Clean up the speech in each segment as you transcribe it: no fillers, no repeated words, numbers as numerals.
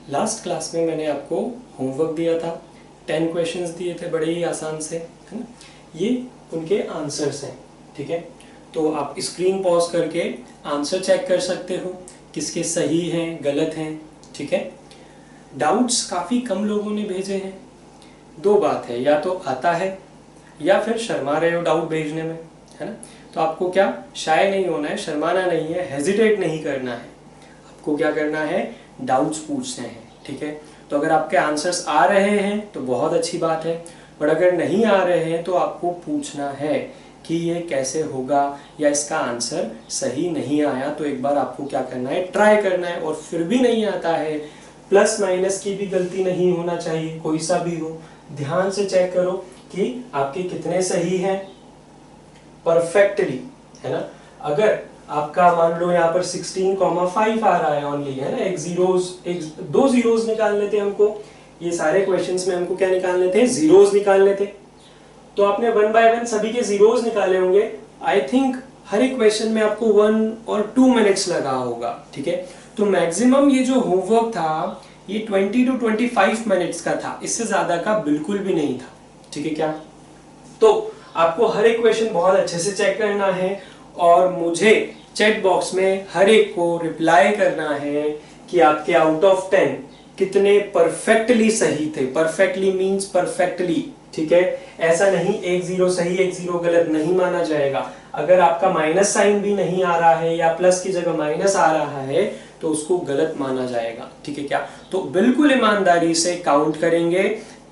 Last class में मैंने आपको होमवर्क दिया था, 10 क्वेश्चंस दिए थे बड़े ही आसान से, है ना। ये उनके आंसर्स हैं, ठीक है। तो आप स्क्रीन पॉज करके आंसर चेक कर सकते हो किसके सही हैं गलत हैं, ठीक है। डाउट्स काफ़ी कम लोगों ने भेजे हैं। दो बात है, या तो आता है या फिर शर्मा रहे हो डाउट भेजने में, है ना। तो आपको क्या शाय नहीं होना है, शर्माना नहीं है, हेजिटेट नहीं करना है। आपको क्या करना है, डाउट्स पूछने हैं, ठीक है। तो अगर आपके आंसर्स आ रहे हैं तो बहुत अच्छी बात है, पर अगर नहीं आ रहे हैं तो आपको पूछना है कि ये कैसे होगा या इसका आंसर सही नहीं आया। तो एक बार आपको क्या करना है, ट्राई करना है। और फिर भी नहीं आता है, प्लस माइनस की भी गलती नहीं होना चाहिए, कोई सा भी हो, ध्यान से चेक करो कि आपके कितने सही हैं परफेक्टली, है ना। अगर आपका मान लो यहाँ पर 16,5 आ रहा है ओनली, है ना, दो जीरोस निकालने थे हमको, ये सारे क्वेश्चंस में हमको क्या निकालने थे, जीरोस निकालने थे। तो आपने 1 बाय 1 सभी के जीरोस निकाले होंगे। आई थिंक हर एक क्वेश्चन में आपको 1 और 2 मिनट्स लगा होगा, ठीक है। तो मैक्सिमम ये जो होमवर्क था ये 20 to 25 मिनट्स का था, इससे ज्यादा का बिल्कुल भी नहीं था, ठीक है क्या। तो आपको हर एक क्वेश्चन बहुत अच्छे से चेक करना है और मुझे चैट बॉक्स में हर एक को रिप्लाई करना है कि आपके आउट ऑफ 10 कितने परफेक्टली सही थे। परफेक्टली मींस परफेक्टली, ठीक है। ऐसा नहीं एक जीरो सही एक जीरो गलत नहीं माना जाएगा। अगर आपका माइनस साइन भी नहीं आ रहा है या प्लस की जगह माइनस आ रहा है तो उसको गलत माना जाएगा, ठीक है क्या। तो बिल्कुल ईमानदारी से काउंट करेंगे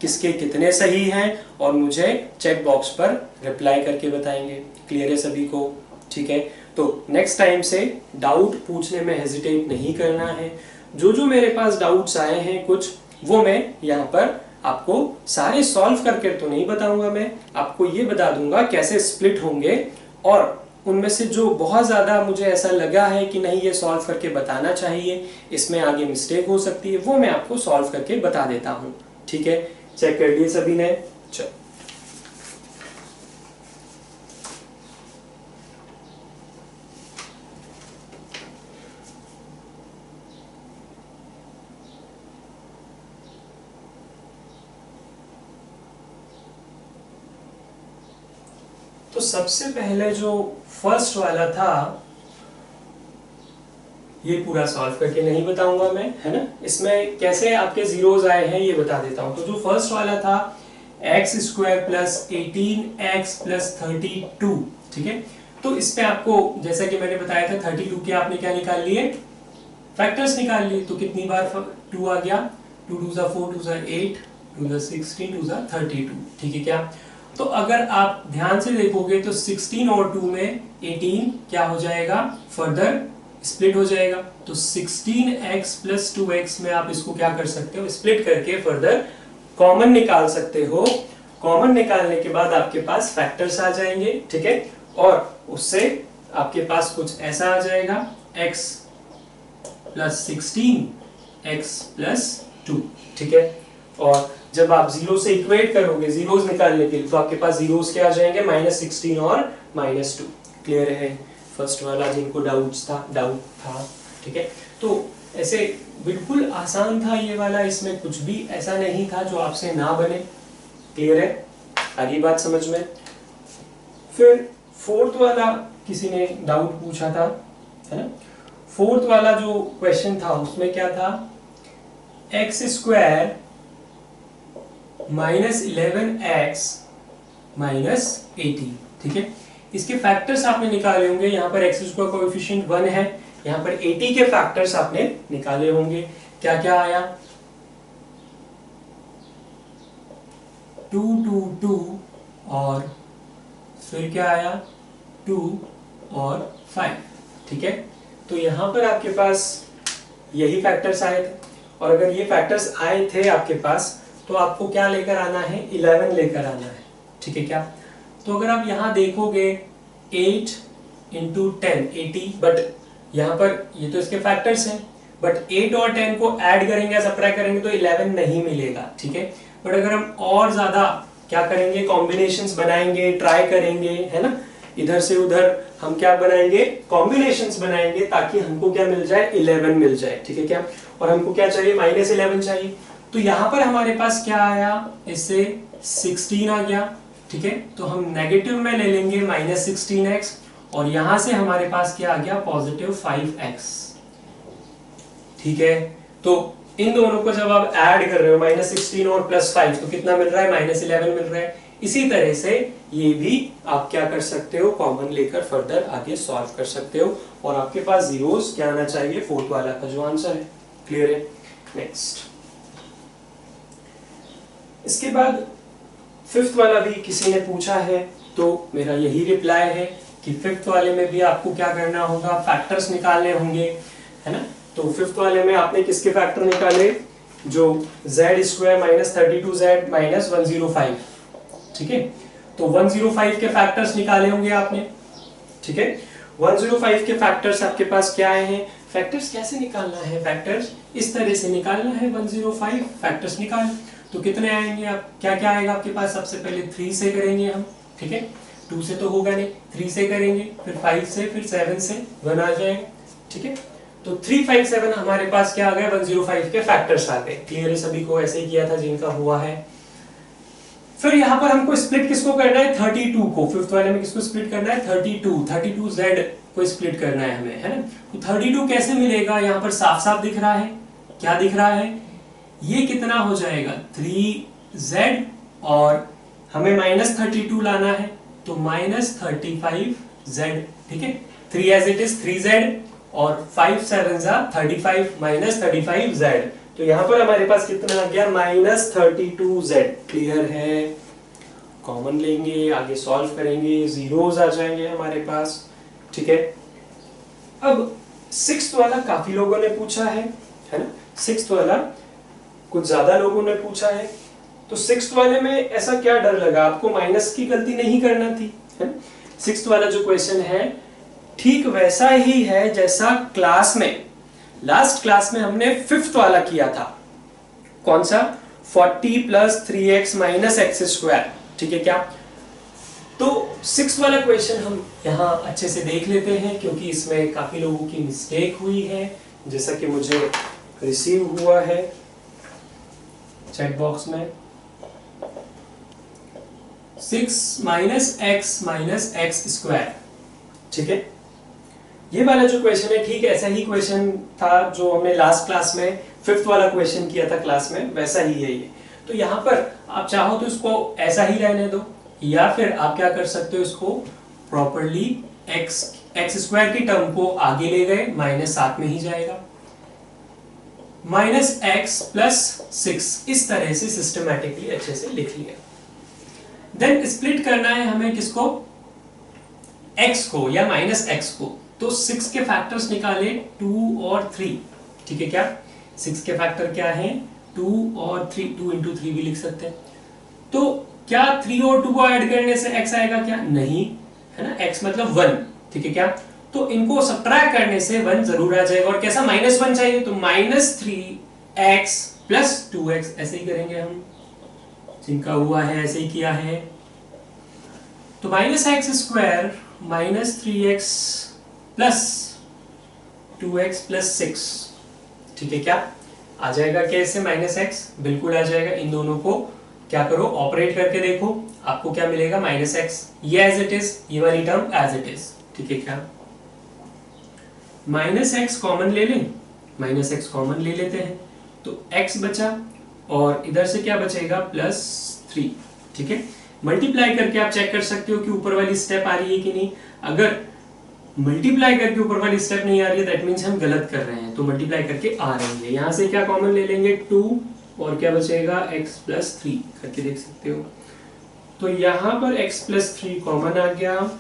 किसके कितने सही हैं और मुझे चैट बॉक्स पर रिप्लाई करके बताएंगे। क्लियर है सभी को, ठीक है। तो नेक्स्ट टाइम से डाउट पूछने में हेजिटेट नहीं करना है। जो जो मेरे पास डाउट्स आए हैं कुछ, वो मैं यहाँ पर आपको सारे सॉल्व करके तो नहीं बताऊंगा, मैं आपको ये बता दूंगा कैसे स्प्लिट होंगे। और उनमें से जो बहुत ज्यादा मुझे ऐसा लगा है कि नहीं ये सॉल्व करके बताना चाहिए, इसमें आगे मिस्टेक हो सकती है, वो मैं आपको सॉल्व करके बता देता हूँ, ठीक है। चेक कर लिए सभी ने, चलो। तो सबसे पहले जो फर्स्ट वाला था ये पूरा सॉल्व करके नहीं बताऊंगा मैं, है ना। इसमें कैसे आपके जीरोस आए हैं ये बता देता हूं। तो जो फर्स्ट वाला था x² प्लस 18x प्लस 32, ठीक है। तो इस पे आपको जैसा कि मैंने बताया था 32 के आपने क्या निकाल लिए, फैक्टर्स निकाल लिए। तो कितनी बार 2 आ गया, 2 2 4 2 8 2 16 2 32, ठीक है क्या। तो अगर आप ध्यान से देखोगे तो 16 और 2 में 18 क्या हो जाएगा, फर्दर स्प्लिट हो जाएगा। तो 16x प्लस 2x में आप इसको क्या कर सकते हो, स्प्लिट करके फर्दर कॉमन निकाल सकते हो। कॉमन निकालने के बाद आपके पास फैक्टर्स आ जाएंगे, ठीक है। और उससे आपके पास कुछ ऐसा आ जाएगा, x प्लस 16 x प्लस 2, ठीक है। और जब आप जीरो से इक्वेट करोगे जीरोस निकालने के लिए तो आपके पास जीरोस क्या आ जाएंगे, -16 और -2। क्लियर है फर्स्ट वाला, जिनको डाउट था, ठीक है। तो ऐसे बिल्कुल आसान था ये वाला, इसमें कुछ भी ऐसा नहीं था जो आपसे ना बने। क्लियर है, आगे बात समझ में। फिर फोर्थ वाला किसी ने डाउट पूछा था, है ना। फोर्थ वाला जो क्वेश्चन था उसमें क्या था, x² -11x -18, ठीक है। इसके फैक्टर्स आपने निकाले होंगे। यहाँ पर x² कोएफिशिएंट 1 है, यहाँ पर 80 के फैक्टर्स आपने निकाले होंगे। क्या क्या आया, 2 2 2 और फिर क्या आया 2 और 5, ठीक है। तो यहाँ पर आपके पास यही फैक्टर्स आए थे। और अगर ये फैक्टर्स आए थे आपके पास तो आपको क्या लेकर आना है, 11 लेकर आना है, ठीक है क्या। तो अगर आप यहाँ देखोगे 8 into 10 80, बट यहाँ पर ये तो इसके फैक्टर्स हैं, बट 8 और 10 को ऐड करेंगे सब्ट्रैक्ट करेंगे तो 11 नहीं मिलेगा, ठीक है। बट अगर हम और ज्यादा क्या करेंगे, कॉम्बिनेशंस बनाएंगे, ट्राई करेंगे, है ना, इधर से उधर हम क्या बनाएंगे, कॉम्बिनेशंस बनाएंगे ताकि हमको क्या मिल जाए, 11 मिल जाए, ठीक है क्या। और हमको क्या चाहिए, -11 चाहिए। तो यहां पर हमारे पास क्या आया, इससे 16 आ गया, ठीक है। तो हम नेगेटिव में ले लेंगे -16x, और यहां से हमारे पास क्या आ गया, +5x, ठीक है। तो इन दोनों को जब आप ऐड कर रहे हो, -16 और +5, तो कितना मिल रहा है, -11 मिल रहा है। इसी तरह से ये भी आप क्या कर सकते हो, कॉमन लेकर फर्दर आगे सॉल्व कर सकते हो, और आपके पास जीरोस क्या आना चाहिए, फोर्थ वाला का जो आंसर है। क्लियर है। नेक्स्ट, इसके बाद फिफ्थ वाला भी किसी ने पूछा है, तो मेरा यही रिप्लाई है कि फिफ्थ वाले में भी आपको क्या करना होगा, फैक्टर्स निकालने होंगे, है ना। तो फिफ्थ वाले में आपने किसके फैक्टर निकाले, जो z² - 32z - 105, ठीक है। तो 105 के फैक्टर्स निकाले होंगे आपने, ठीक है। 105 के फैक्टर्स आपके पास क्या आए हैं, फैक्टर्स कैसे निकालना है, फैक्टर्स इस तरह से निकालना है। 105 फैक्टर्स निकाल, तो कितने आएंगे, आप क्या क्या आएगा आपके पास, सबसे पहले 3 से करेंगे हम, ठीक है। 2 से तो होगा नहीं, 3 से करेंगे, फिर 5 से, फिर 7 से 1 आ जाएगा, ठीक है। तो 357 हमारे पास क्या आ गया, 105 के फैक्टर्स आ गए। क्लियर है सभी को, ऐसे ही किया था जिनका हुआ है। फिर यहाँ पर हमको स्प्लिट किसको करना है, 32 को, फिफ्थ वाले में किसको स्प्लिट करना है, 32z को स्प्लिट करना है हमें, है ना। तो 32 कैसे मिलेगा, यहाँ पर साफ साफ दिख रहा है, क्या दिख रहा है, ये कितना हो जाएगा, 3z, और हमें -32 लाना है, तो -35z, ठीक है। 3 एज इट इज 3z, और 5 7 35 -35z, तो यहां पर हमारे पास कितना आ गया, -32z। क्लियर है। कॉमन लेंगे, आगे सॉल्व करेंगे, जीरोस आ जाएंगे हमारे पास, ठीक है। अब सिक्स्थ वाला काफी लोगों ने पूछा है ना। सिक्स्थ वाला कुछ ज्यादा लोगों ने पूछा है, तो सिक्स्थ वाले में ऐसा क्या डर लगा आपको, माइनस की गलती नहीं करना थी, है। सिक्स्थ वाला जो क्वेश्चन है ठीक वैसा ही है जैसा क्लास में, लास्ट क्लास में हमने फिफ्थ वाला किया था। कौन सा, 40 + 3x - x², ठीक है क्या। तो सिक्स्थ वाला क्वेश्चन हम यहाँ अच्छे से देख लेते हैं, क्योंकि इसमें काफी लोगों की मिस्टेक हुई है, जैसा कि मुझे रिसीव हुआ है चैट बॉक्स में। 6 - x - x², ठीक है। ये वाला जो क्वेश्चन है ठीक ऐसा ही क्वेश्चन था जो हमने लास्ट क्लास में फिफ्थ वाला क्वेश्चन किया था क्लास में, वैसा ही है ये। तो यहाँ पर आप चाहो तो इसको ऐसा ही रहने दो, या फिर आप क्या कर सकते हो, इसको प्रॉपर्ली x² की टर्म को आगे ले गए, -7 में ही जाएगा, -x + 6, इस तरह से सिस्टमैटिकली अच्छे से लिख लिया। देन स्प्लिट करना है हमें किसको, x को या -x को। तो 6 के फैक्टर्स निकाले, 2 और 3, ठीक है क्या। 6 के फैक्टर क्या है, 2 और 3, 2 × 3 भी लिख सकते हैं। तो क्या 3 और 2 को ऐड करने से x आएगा क्या, नहीं, है ना। x मतलब 1, ठीक है क्या। तो इनको सब्ट्रैक्ट करने से 1 जरूर आ जाएगा, और कैसा, -1 चाहिए, तो -3x + 2x, ऐसे ही करेंगे हम, जिनका हुआ है ऐसे ही किया है। तो -x² - 3x + 2x + 6, ठीक है क्या। आ जाएगा कैसे, -x, बिल्कुल आ जाएगा। इन दोनों को क्या करो, ऑपरेट करके देखो, आपको क्या मिलेगा, -x, ये एज इट इज, ये वाली टर्म एज इट इज, ठीक है क्या। -x कॉमन ले लें, -x कॉमन ले लेते हैं, तो x बचा, और इधर से क्या बचेगा, +3, ठीक है। मल्टीप्लाई करके आप चेक कर सकते हो कि ऊपर वाली स्टेप आ रही है कि नहीं। अगर मल्टीप्लाई करके ऊपर वाली स्टेप नहीं आ रही है, दैट मींस हम गलत कर रहे हैं, तो मल्टीप्लाई करके आ रही है। यहां से क्या कॉमन ले लेंगे, 2, और क्या बचेगा, x + 3 करके देख सकते हो। तो यहां पर x + 3 कॉमन आ गया,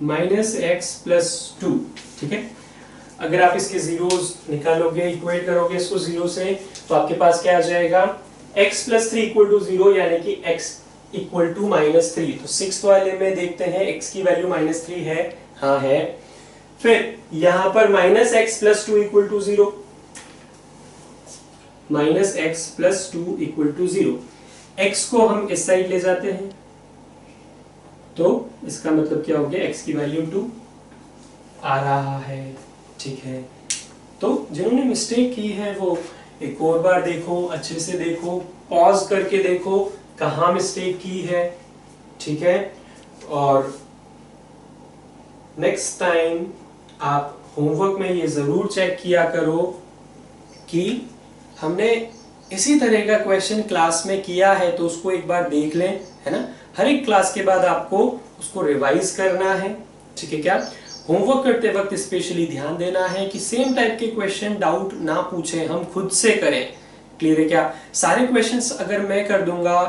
-x + 2, ठीक है। अगर आप इसके जीरोस निकालोगे, इक्वेट करोगे इसको जीरो से, तो आपके पास क्या आ जाएगा, x + 3 = 0, यानी कि x = -3। तो सिक्स्थ वाले में देखते हैं x की वैल्यू -3 है, हाँ है। फिर यहां पर -x + 2 = 0, -x + 2 = 0। x को हम इस साइड ले जाते हैं, तो इसका मतलब क्या हो गया, x की वैल्यू 2 आ रहा है। ठीक है, तो जिन्होंने मिस्टेक की है वो एक और बार देखो, अच्छे से देखो, पॉज करके देखो कहाँ मिस्टेक की है। ठीक है, और नेक्स्ट टाइम आप होमवर्क में ये जरूर चेक किया करो कि हमने इसी तरह का क्वेश्चन क्लास में किया है, तो उसको एक बार देख लें, है ना। हर एक क्लास के बाद आपको उसको रिवाइज करना है। ठीक है, क्या होमवर्क करते वक्त स्पेशली ध्यान देना है कि सेम टाइप के क्वेश्चन डाउट ना पूछें, हम खुद से करें। क्लियर है क्या? सारे क्वेश्चंस अगर मैं कर दूंगा,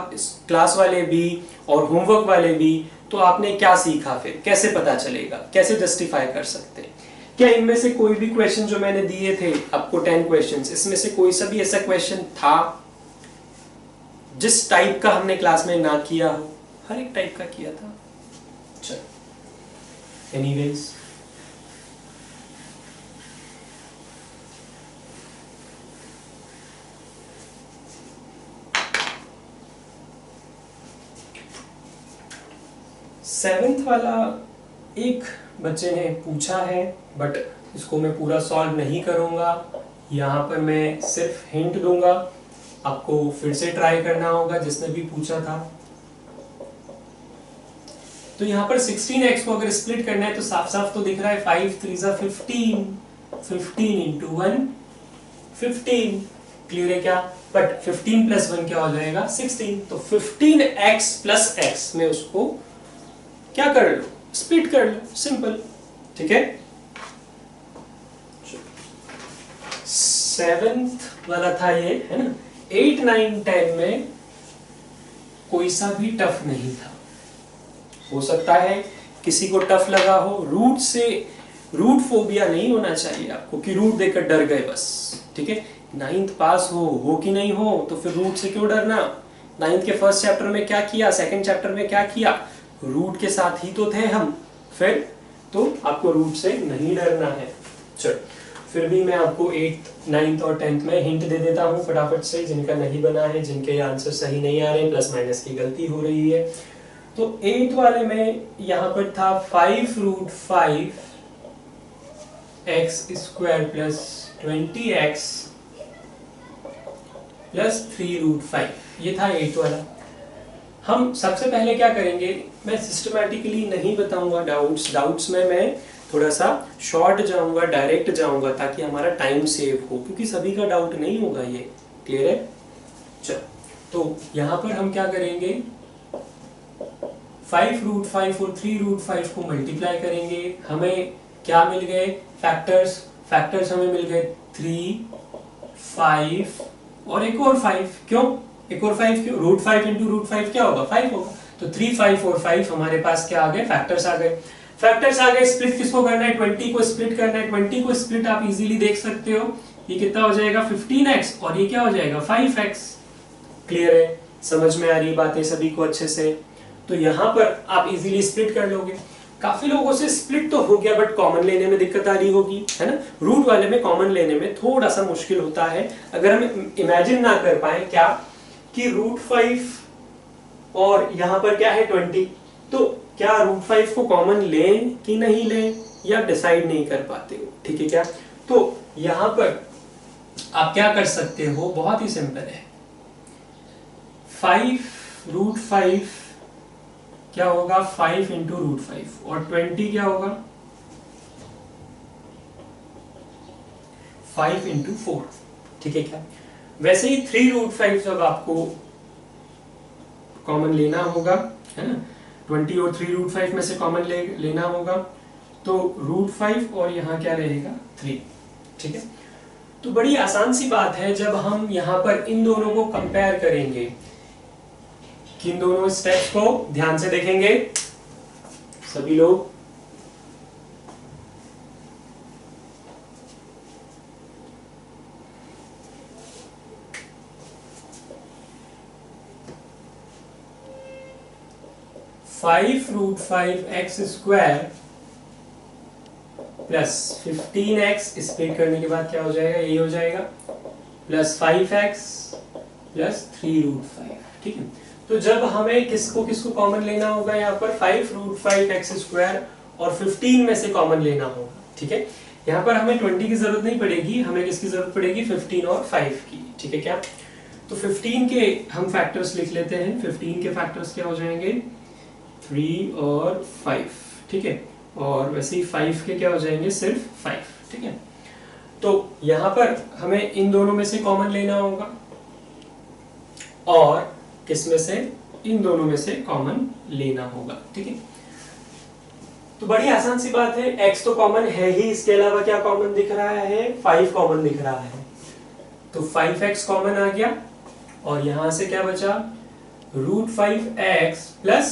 क्लास वाले भी और होमवर्क वाले भी, तो आपने क्या सीखा, फिर कैसे पता चलेगा, कैसे जस्टिफाई कर सकते हैं? क्या इनमें से कोई भी क्वेश्चन जो मैंने दिए थे आपको 10 क्वेश्चंस, इसमें से कोई सा भी ऐसा क्वेश्चन था जिस टाइप का हमने क्लास में ना किया हो? हर एक टाइप का किया था। चलो, एनीवेज, सेवेंथ वाला एक बच्चे ने पूछा है, बट इसको मैं पूरा सॉल्व नहीं करूंगा। यहाँ पर मैं सिर्फ हिंट दूंगा, आपको फिर से ट्राई करना होगा जिसने भी पूछा था। तो यहाँ पर 16x को अगर स्प्लिट करना है तो साफ साफ तो दिख रहा है 5 3 15, 15 into 1 15। क्लियर है क्या? बट 15 प्लस 1 क्या हो जाएगा? 16। तो 15x प्लस x में उसको क्या कर लो, स्प्लिट कर लो, सिंपल। ठीक है, सेवेंथ वाला था ये, है ना। 8 9 10 में कोई सा भी टफ नहीं था। हो सकता है किसी को टफ लगा हो, रूट से, रूट फोबिया नहीं होना चाहिए आपको कि रूट देखकर डर गए बस। ठीक है, 9th पास हो कि नहीं हो, तो फिर रूट से क्यों डरना? 9th के फर्स्ट चैप्टर में क्या किया, सेकंड चैप्टर में क्या किया, रूट के साथ ही तो थे हम, फिर तो आपको रूट से नहीं डरना है। चलो, फिर भी मैं आपको 8th 9th और 10th में हिंट दे देता हूँ फटाफट से, जिनका नहीं बना है, जिनके आंसर सही नहीं आ रहे, प्लस माइनस की गलती हो रही है। तो 8th वाले में यहाँ पर था 5 root 5 x square plus 20x plus 3 root 5। ये था 8th वाला। हम सबसे पहले क्या करेंगे, मैं सिस्टमैटिकली नहीं बताऊंगा डाउट्स में मैं थोड़ा सा शॉर्ट जाऊंगा, डायरेक्ट जाऊंगा, ताकि हमारा टाइम सेव हो, क्योंकि सभी का डाउट नहीं होगा ये। क्लियर है? चलो, तो यहाँ पर हम क्या करेंगे, 5 रूट 5 और 3 रूट 5 को मल्टीप्लाई करेंगे। हमें क्या मिल गए? फैक्टर्स हमें मिल गए 3 5 और एक और 5। क्यों एक और 5? क्यों? रूट 5 इंटू रूट 5 क्या होगा? 5 होगा। तो 3 5 और 5 हमारे पास क्या आ गए? फैक्टर्स आ गए। फैक्टर्स आ गए, स्प्लिट किसको करना है? 20 को स्प्लिट करना है। 20 को स्प्लिट आप इजीली देख सकते हो, ये कितना हो जाएगा? 15x, और ये क्या हो जाएगा? 5x। क्लियर है? समझ में आ रही बातें सभी को अच्छे से? तो यहाँ पर आप इजीली स्प्लिट कर लोगे। काफी लोगों से स्प्लिट तो हो गया, बट कॉमन लेने में दिक्कत आ रही होगी, है ना। रूट वाले में कॉमन लेने में थोड़ा सा मुश्किल होता है। अगर हम इमेजिन ना कर पाए क्या कि रूट 5 और यहाँ पर क्या है 20, तो क्या रूट 5 को कॉमन लें कि नहीं लें, या डिसाइड नहीं कर पाते हो। ठीक है क्या? तो यहाँ पर आप क्या कर सकते हो, बहुत ही सिंपल है। 5 रूट 5 क्या होगा? 5 इंटू रूट 5, और 20 क्या होगा? 5 इंटू 4। ठीक है क्या? वैसे ही 3 रूट 5 जब आपको कॉमन लेना होगा, है ना, 20 और 3 रूट 5 में से कॉमन लेना होगा, तो रूट 5 और यहाँ क्या रहेगा? 3। ठीक है, तो बड़ी आसान सी बात है। जब हम यहाँ पर इन दोनों को कंपेयर करेंगे, किन दोनों स्टेप्स को ध्यान से देखेंगे सभी लोग। Five root 5 x square plus 15x split करने के बाद क्या हो जाएगा? यही हो जाएगा, प्लस 5x प्लस 3 रूट 5। ठीक है, तो जब हमें किसको किसको कॉमन लेना होगा यहाँ पर 5√5x² और 15 में से कॉमन लेना होगा, ठीक है। यहाँ पर हमें 20 की जरूरत नहीं पड़ेगी, हमें किसकी जरूरत पड़ेगी 15 और 5 की, ठीक है क्या। तो 15 के हम फैक्टर्स लिख लेते हैं। 15 के फैक्टर्स क्या हो जाएंगे 3 और 5, ठीक है। और वैसे ही 5 के क्या हो जाएंगे सिर्फ 5, ठीक है। तो यहाँ पर हमें इन दोनों में से कॉमन लेना होगा और किस में से, इन दोनों में से कॉमन लेना होगा, ठीक है। तो बड़ी आसान सी बात है, x तो कॉमन है ही, इसके अलावा क्या कॉमन दिख रहा है 5 कॉमन दिख रहा है। तो 5x कॉमन आ गया और यहां से क्या बचा √5x प्लस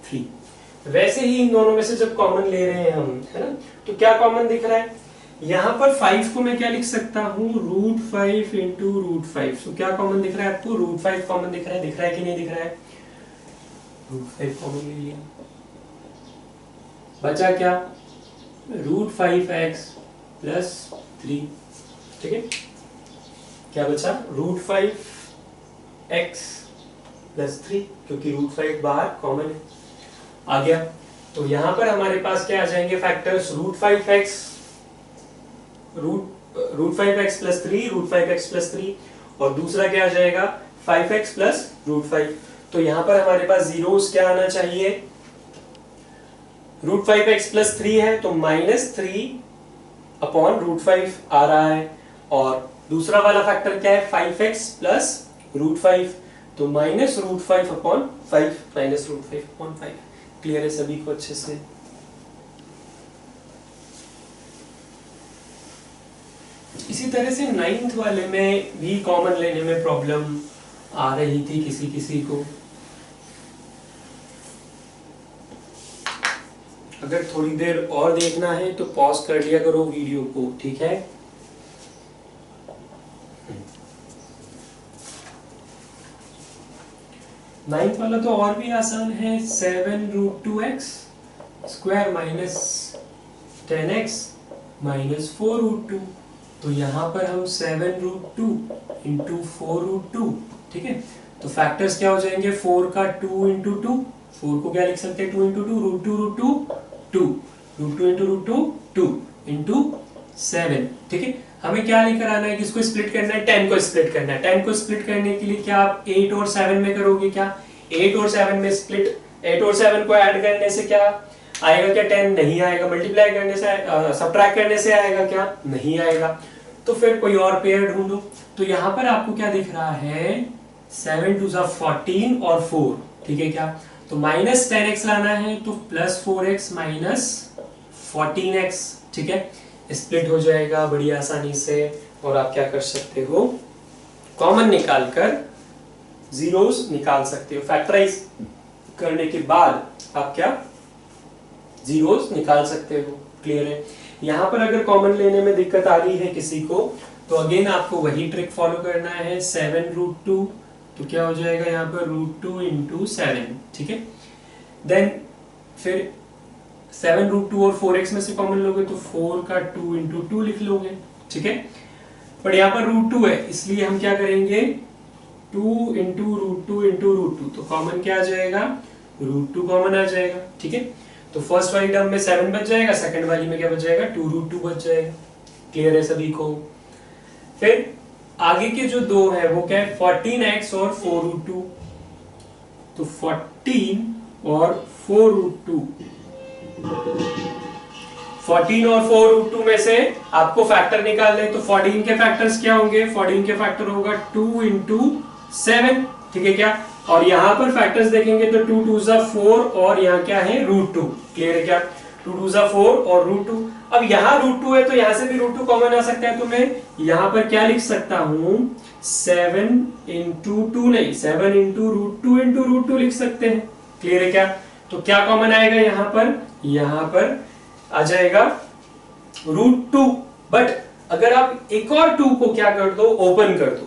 3। वैसे ही इन दोनों में से जब कॉमन ले रहे हैं हम, है ना, तो क्या कॉमन दिख रहा है यहाँ पर 5 को मैं क्या लिख सकता हूँ √5 इंटू √5। तो क्या कॉमन दिख रहा है आपको √5 कॉमन दिख रहा है कि नहीं दिख रहा है, √5 कॉमन ले लिया, बचा क्या √5x प्लस 3, ठीक है। क्या बचा √5x प्लस 3, क्योंकि √5 बाहर कॉमन है, आ गया। तो यहां पर हमारे पास क्या आ जाएंगे factors √5x plus 3, √5x plus 3 और दूसरा क्या आ जाएगा 5x प्लस √5। तो यहां पर हमारे पास जीरोस क्या आना चाहिए, √5x प्लस 3 है तो -3/√5 आ रहा है, और दूसरा वाला फैक्टर क्या है 5x प्लस √5, तो -√5/5, -√5/5। क्लियर है सभी को अच्छे से। इसी तरह से 9th वाले में भी कॉमन लेने में प्रॉब्लम आ रही थी किसी को। अगर थोड़ी देर और देखना है तो पॉज कर लिया करो वीडियो को, ठीक है। नाइन्थ वाला तो और भी आसान है, 7√2x square minus 10x minus 4√2। तो यहाँ पर हम 7√2 इंटू 4√2, ठीक है। तो फैक्टर्स क्या हो जाएंगे 4 का 2 इंटू 2, 4 को क्या लिख सकते हैं 2 इंटू 2, √2 2 इंटू √2 2 इंटू 7, ठीक है। हमें क्या लेकर आना है, किसको स्प्लिट करना है 10 को स्प्लिट करना है। 10 को स्प्लिट करने के लिए क्या आप 8 और 7 में करोगे, क्या 8 और 7 में स्प्लिट, 8 और 7 को ऐड करने से क्या आएगा, क्या 10 नहीं आएगा, मल्टीप्लाई करने से सब्ट्रैक्ट करने से आएगा, क्या नहीं आएगा। तो फिर कोई और पेयर ढूंढो। तो यहाँ पर आपको क्या दिख रहा है 7 2 14 और 4, ठीक है क्या। तो -10x लाना है तो प्लस 4x माइनस 14x, ठीक है। स्प्लिट हो जाएगा बड़ी आसानी से, और आप क्या कर सकते हो कॉमन निकालकर जीरोस निकाल सकते हो। फैक्टराइज करने के बाद आप क्या जीरोस निकाल सकते हो। क्लियर है। यहाँ पर अगर कॉमन लेने में दिक्कत आ रही है किसी को, तो अगेन आपको वही ट्रिक फॉलो करना है। 7√2 तो क्या हो जाएगा यहाँ पर √2 इंटू 7, ठीक है। देन फिर 7√2 और 4x में से कॉमन लोगे तो 4 का 2 इंटू 2 लिख लोगे, ठीक है। पर यहाँ पर √2 है इसलिए हम क्या करेंगे 2 इंटू √2 इंटू √2, तो कॉमन क्या आ जाएगा √2 कॉमन आ जाएगा, ठीक है। तो फर्स्ट वाली टर्म में 7 बच जाएगा, सेकंड वाली में क्या बच जाएगा 2√2 बच जाएगा। क्लियर है सभी को। फिर आगे के जो दो है वो क्या है 14x और 4√2, तो 14 और 4√2, 14 और 4√2 में से आपको फैक्टर निकालने, तो 14 के फैक्टर्स क्या होंगे, 14 के फैक्टर होगा 2 इंटू 7, ठीक है क्या। और यहाँ पर फैक्टर्स देखेंगे तो 2 2 4 और यहाँ क्या है √2। क्लियर है क्या, 2 2 4 और √2। अब यहाँ √2 है तो यहाँ से भी √2 कॉमन आ सकता है, तो मैं यहाँ पर क्या लिख सकता हूँ 7 इंटू 2 नहीं 7 इंटू √2 लिख सकते हैं। क्लियर है क्या। तो क्या कॉमन आएगा यहाँ पर आ जाएगा √2। बट अगर आप एक और 2 को क्या कर दो ओपन कर दो,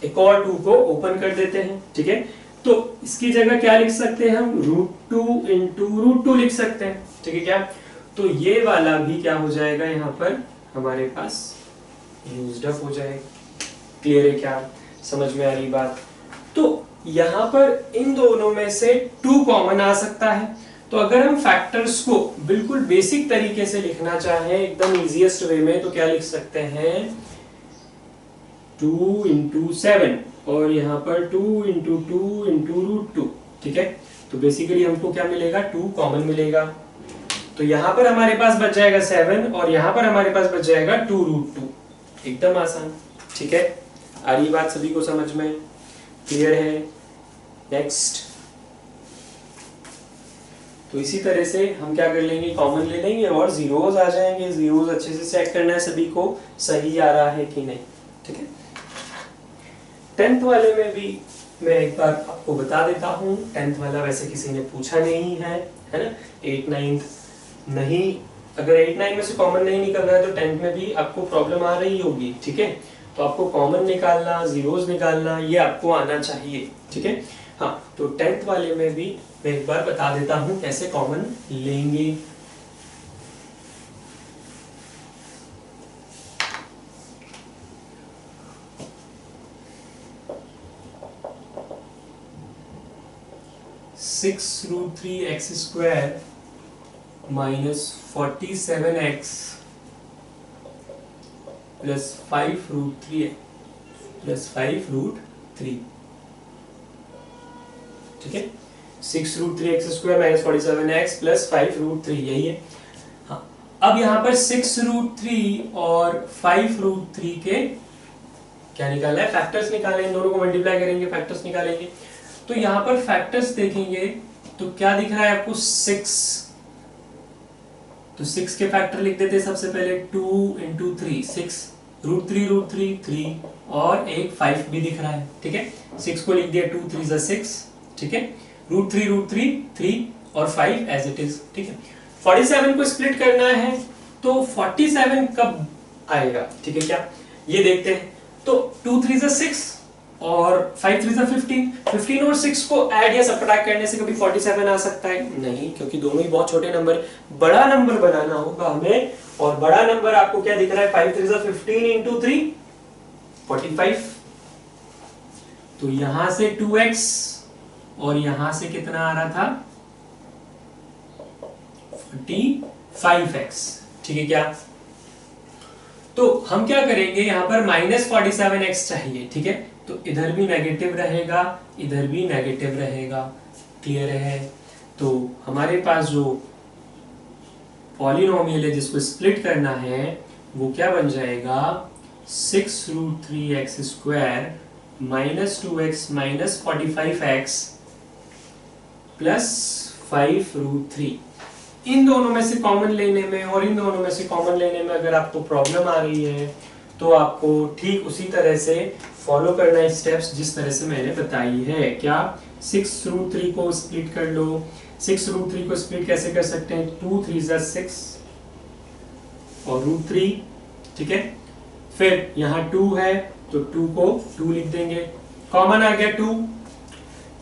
एक और 2 को ओपन कर देते हैं, ठीक है। तो इसकी जगह क्या लिख सकते हैं हम √2 इंटू √2 लिख सकते हैं, ठीक है क्या। तो ये वाला भी क्या हो जाएगा यहाँ पर हमारे पास यूज्ड अप हो जाएगा। क्लियर है क्या, समझ में आ रही बात। तो यहां पर इन दोनों में से 2 कॉमन आ सकता है। तो अगर हम फैक्टर्स को बिल्कुल बेसिक तरीके से लिखना चाहें एकदम इजीएस्ट वे में, तो क्या लिख सकते हैं 2 into 7 और यहाँ पर 2 into 2 into √2। ठीक है, तो बेसिकली हमको क्या मिलेगा 2 कॉमन मिलेगा। तो यहाँ पर हमारे पास बच जाएगा 7 और यहाँ पर हमारे पास बच जाएगा 2 √2। एकदम आसान। ठीक है, आ रही बात सभी को समझ में, क्लियर है? नेक्स्ट, तो इसी तरह से हम क्या कर लेंगे, कॉमन ले लेंगे और जीरोस आ जाएंगे। जीरोस अच्छे से चेक करना है सभी को, सही आ रहा है कि नहीं। ठीक है, 10th वाले में भी मैं एक बार आपको बता देता हूँ। 10th वाला वैसे किसी ने पूछा नहीं है ना। 8 9 नहीं, अगर 8 9 में से कॉमन नहीं निकल रहा है तो 10th में भी आपको प्रॉब्लम आ रही होगी। ठीक है, तो आपको कॉमन निकालना, जीरोस निकालना, ये आपको आना चाहिए। ठीक है, हाँ, तो 10th वाले में भी मैं एक बार बता देता हूँ कैसे कॉमन लेंगे। (6√3x² -47x + 5√3 + 5√3। ठीक है, 6√3x² -47x + 5√3, यही है। हाँ, अब यहाँ पर 6√3 और 5√3 के क्या निकालना है, फैक्टर्स निकालेंगे। इन दोनों को मल्टीप्लाई करेंगे, फैक्टर्स निकालेंगे। तो यहाँ पर फैक्टर्स देखेंगे तो क्या दिख रहा है आपको 6। तो 6 के फैक्टर लिख देते हैं सबसे पहले 2 into 3 6 √3 3 और एक 5 भी दिख रहा है। ठीक है, 6 को लिख दिया 2 3 = 6। ठीक है, √3 3 और 5 एज इट इज। ठीक है, 47 को स्प्लिट करना है तो 47 कब आएगा, ठीक है क्या, ये देखते हैं। तो 2 3 = 6 और 5 3 = 15। 15 और 6 को ऐड या सबट्रैक्ट करने से कभी 47 आ सकता है नहीं, क्योंकि दोनों ही बहुत छोटे नंबर। बड़ा नंबर बनाना होगा हमें, और बड़ा नंबर आपको क्या दिख रहा है, 5 3 = 15 into 3 45। तो यहां से 2x और यहां से कितना आ रहा था 45x। ठीक है क्या, तो हम क्या करेंगे, यहां पर -47x चाहिए। ठीक है, तो इधर भी नेगेटिव रहेगा, इधर भी नेगेटिव रहेगा। क्लियर है? तो हमारे पास जो पॉलिनोमियल है जिसको स्प्लिट करना है वो क्या बन जाएगा, 6√3x² -2x -45x + 5√3। इन दोनों में से कॉमन लेने में और इन दोनों में से कॉमन लेने में अगर आपको प्रॉब्लम आ रही है तो आपको ठीक उसी तरह से फॉलो करना है स्टेप्स जिस तरह से मैंने बताई है। क्या, 6√3 को स्प्लिट कर लो। 6√3 को स्प्लिट कैसे कर सकते हैं, 2 3 = 6 और √3। ठीक है, फिर यहाँ 2 है तो 2 को 2 लिख देंगे, कॉमन आ गया 2।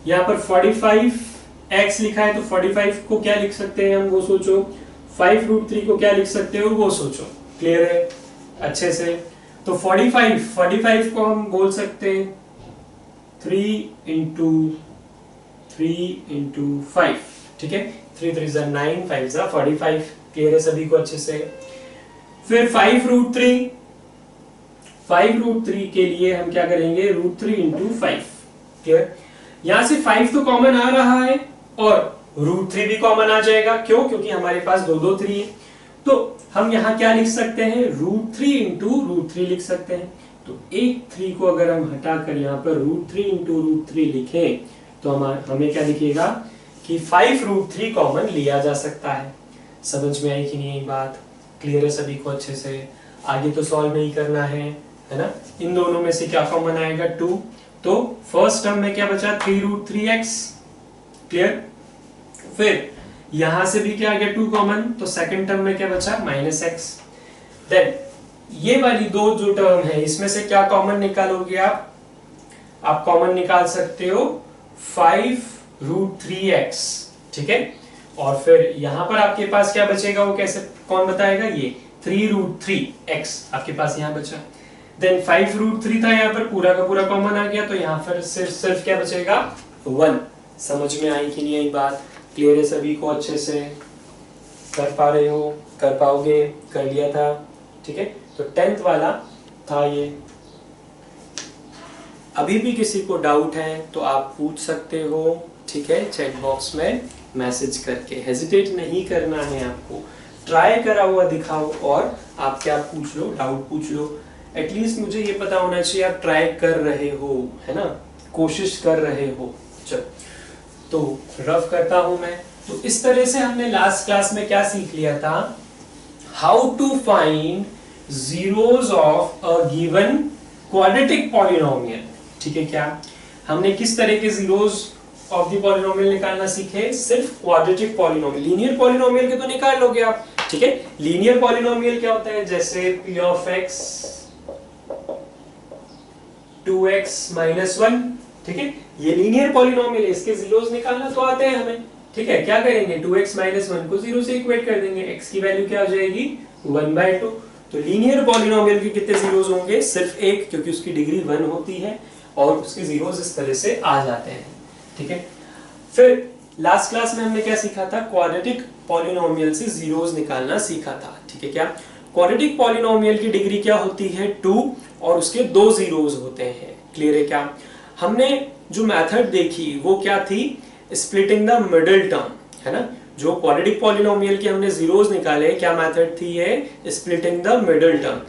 यहाँ पर 45x लिखा है तो 45 को क्या लिख सकते हैं हम, वो सोचो। 5√3 को क्या लिख सकते हो, वो सोचो। क्लियर है अच्छे से? तो 45 को हम बोल सकते हैं 3 into 5। ठीक है, 3 3 = 9 5 = 45। क्लियर है सभी को अच्छे से? फिर 5√3 के लिए हम क्या करेंगे, √3 into 5। क्लियर? यहां से 5 तो कॉमन आ रहा है और √3 भी कॉमन आ जाएगा। क्यों? क्योंकि हमारे पास 2 3 है। तो हम यहाँ क्या लिख सकते हैं, √3 into √3 लिख सकते हैं। तो एक 3 को अगर हम हटाकर यहाँ पर √3 into √3 लिखें तो हमें क्या दिखेगा कि 5√3 कॉमन लिया जा सकता है। समझ में आई कि नहीं बात? क्लियर है सभी को अच्छे से? आगे तो सॉल्व नहीं करना है ना। इन दोनों में से क्या कॉमन आएगा, 2। तो फर्स्ट टर्म में क्या बचा, 3√3x। क्लियर? फिर यहां से भी क्या आ गया 2 कॉमन, तो सेकंड टर्म में क्या बचा, -x। देन ये वाली दो जो टर्म है इसमें से क्या कॉमन निकालोगे आप कॉमन निकाल सकते हो 5√3x। ठीक है, और फिर यहां पर आपके पास क्या बचेगा, वो कैसे, कौन बताएगा, ये 3√3x आपके पास यहां बचा। देन 5√3 था, यहाँ पर पूरा का पूरा कॉमन आ गया, तो यहाँ पर सिर्फ क्या बचेगा 1। समझ में आई कि नहीं आई बात? क्लियर है सभी को? अच्छे से कर पा रहे हो? कर पाओगे? कर लिया था, ठीक है। तो 10th वाला था ये। अभी भी किसी को डाउट है तो आप पूछ सकते हो, ठीक है, चैट बॉक्स में मैसेज करके। हेजिटेट नहीं करना है आपको, ट्राई करा हुआ दिखाओ और आप क्या पूछ लो, डाउट पूछ लो। एटलीस्ट मुझे ये पता होना चाहिए आप ट्राई कर रहे हो, है ना, कोशिश कर रहे हो। चलो तो रफ करता हूं मैं। तो इस तरह से हमने लास्ट क्लास में क्या सीख लिया था, how to find zeros of a given quadratic polynomial, ठीक है। क्या हमने किस तरह के जीरोस ऑफ द पॉलिनोमियल निकालना सीखे? सिर्फ क्वाड्रेटिक पॉलिनोमियल। लीनियर पॉलिनोमियल के तो निकाल लोगे आप, ठीक है। लीनियर पॉलिनोमियल क्या होता है? जैसे p of x 2x - 1, ठीक है, ये लीनियर पॉलिनोमियल है, इसके जीरोस निकालना तो आते हैं हमें, ठीक है। क्या करेंगे? 2x - 1 को 0 से इक्वेट कर देंगे, x की वैल्यू क्या हो जाएगी 1/2। तो लीनियर पॉलिनोमियल के कितने जीरोस होंगे? सिर्फ एक, क्योंकि उसकी डिग्री 1 होती है और उसके जीरोस इस तरह से आ जाते हैं, ठीक है। फिर लास्ट क्लास में हमने क्या सीखा था? क्वाड्रेटिक पॉलिनोमियल से जीरोस निकालना सीखा था, ठीक है। क्या क्वाड्रेटिक पॉलिनोमियल की डिग्री क्या होती है? 2 और उसके 2 जीरोस होते हैं। क्लियर है? क्या हमने जो मेथड देखी वो क्या थी? स्प्लिटिंग द मिडिल टर्म, है ना। जो क्वाड्रेटिक पॉलिनोमियल के हमने जीरोस निकाले, क्या मेथड थी ये? Splitting the middle term.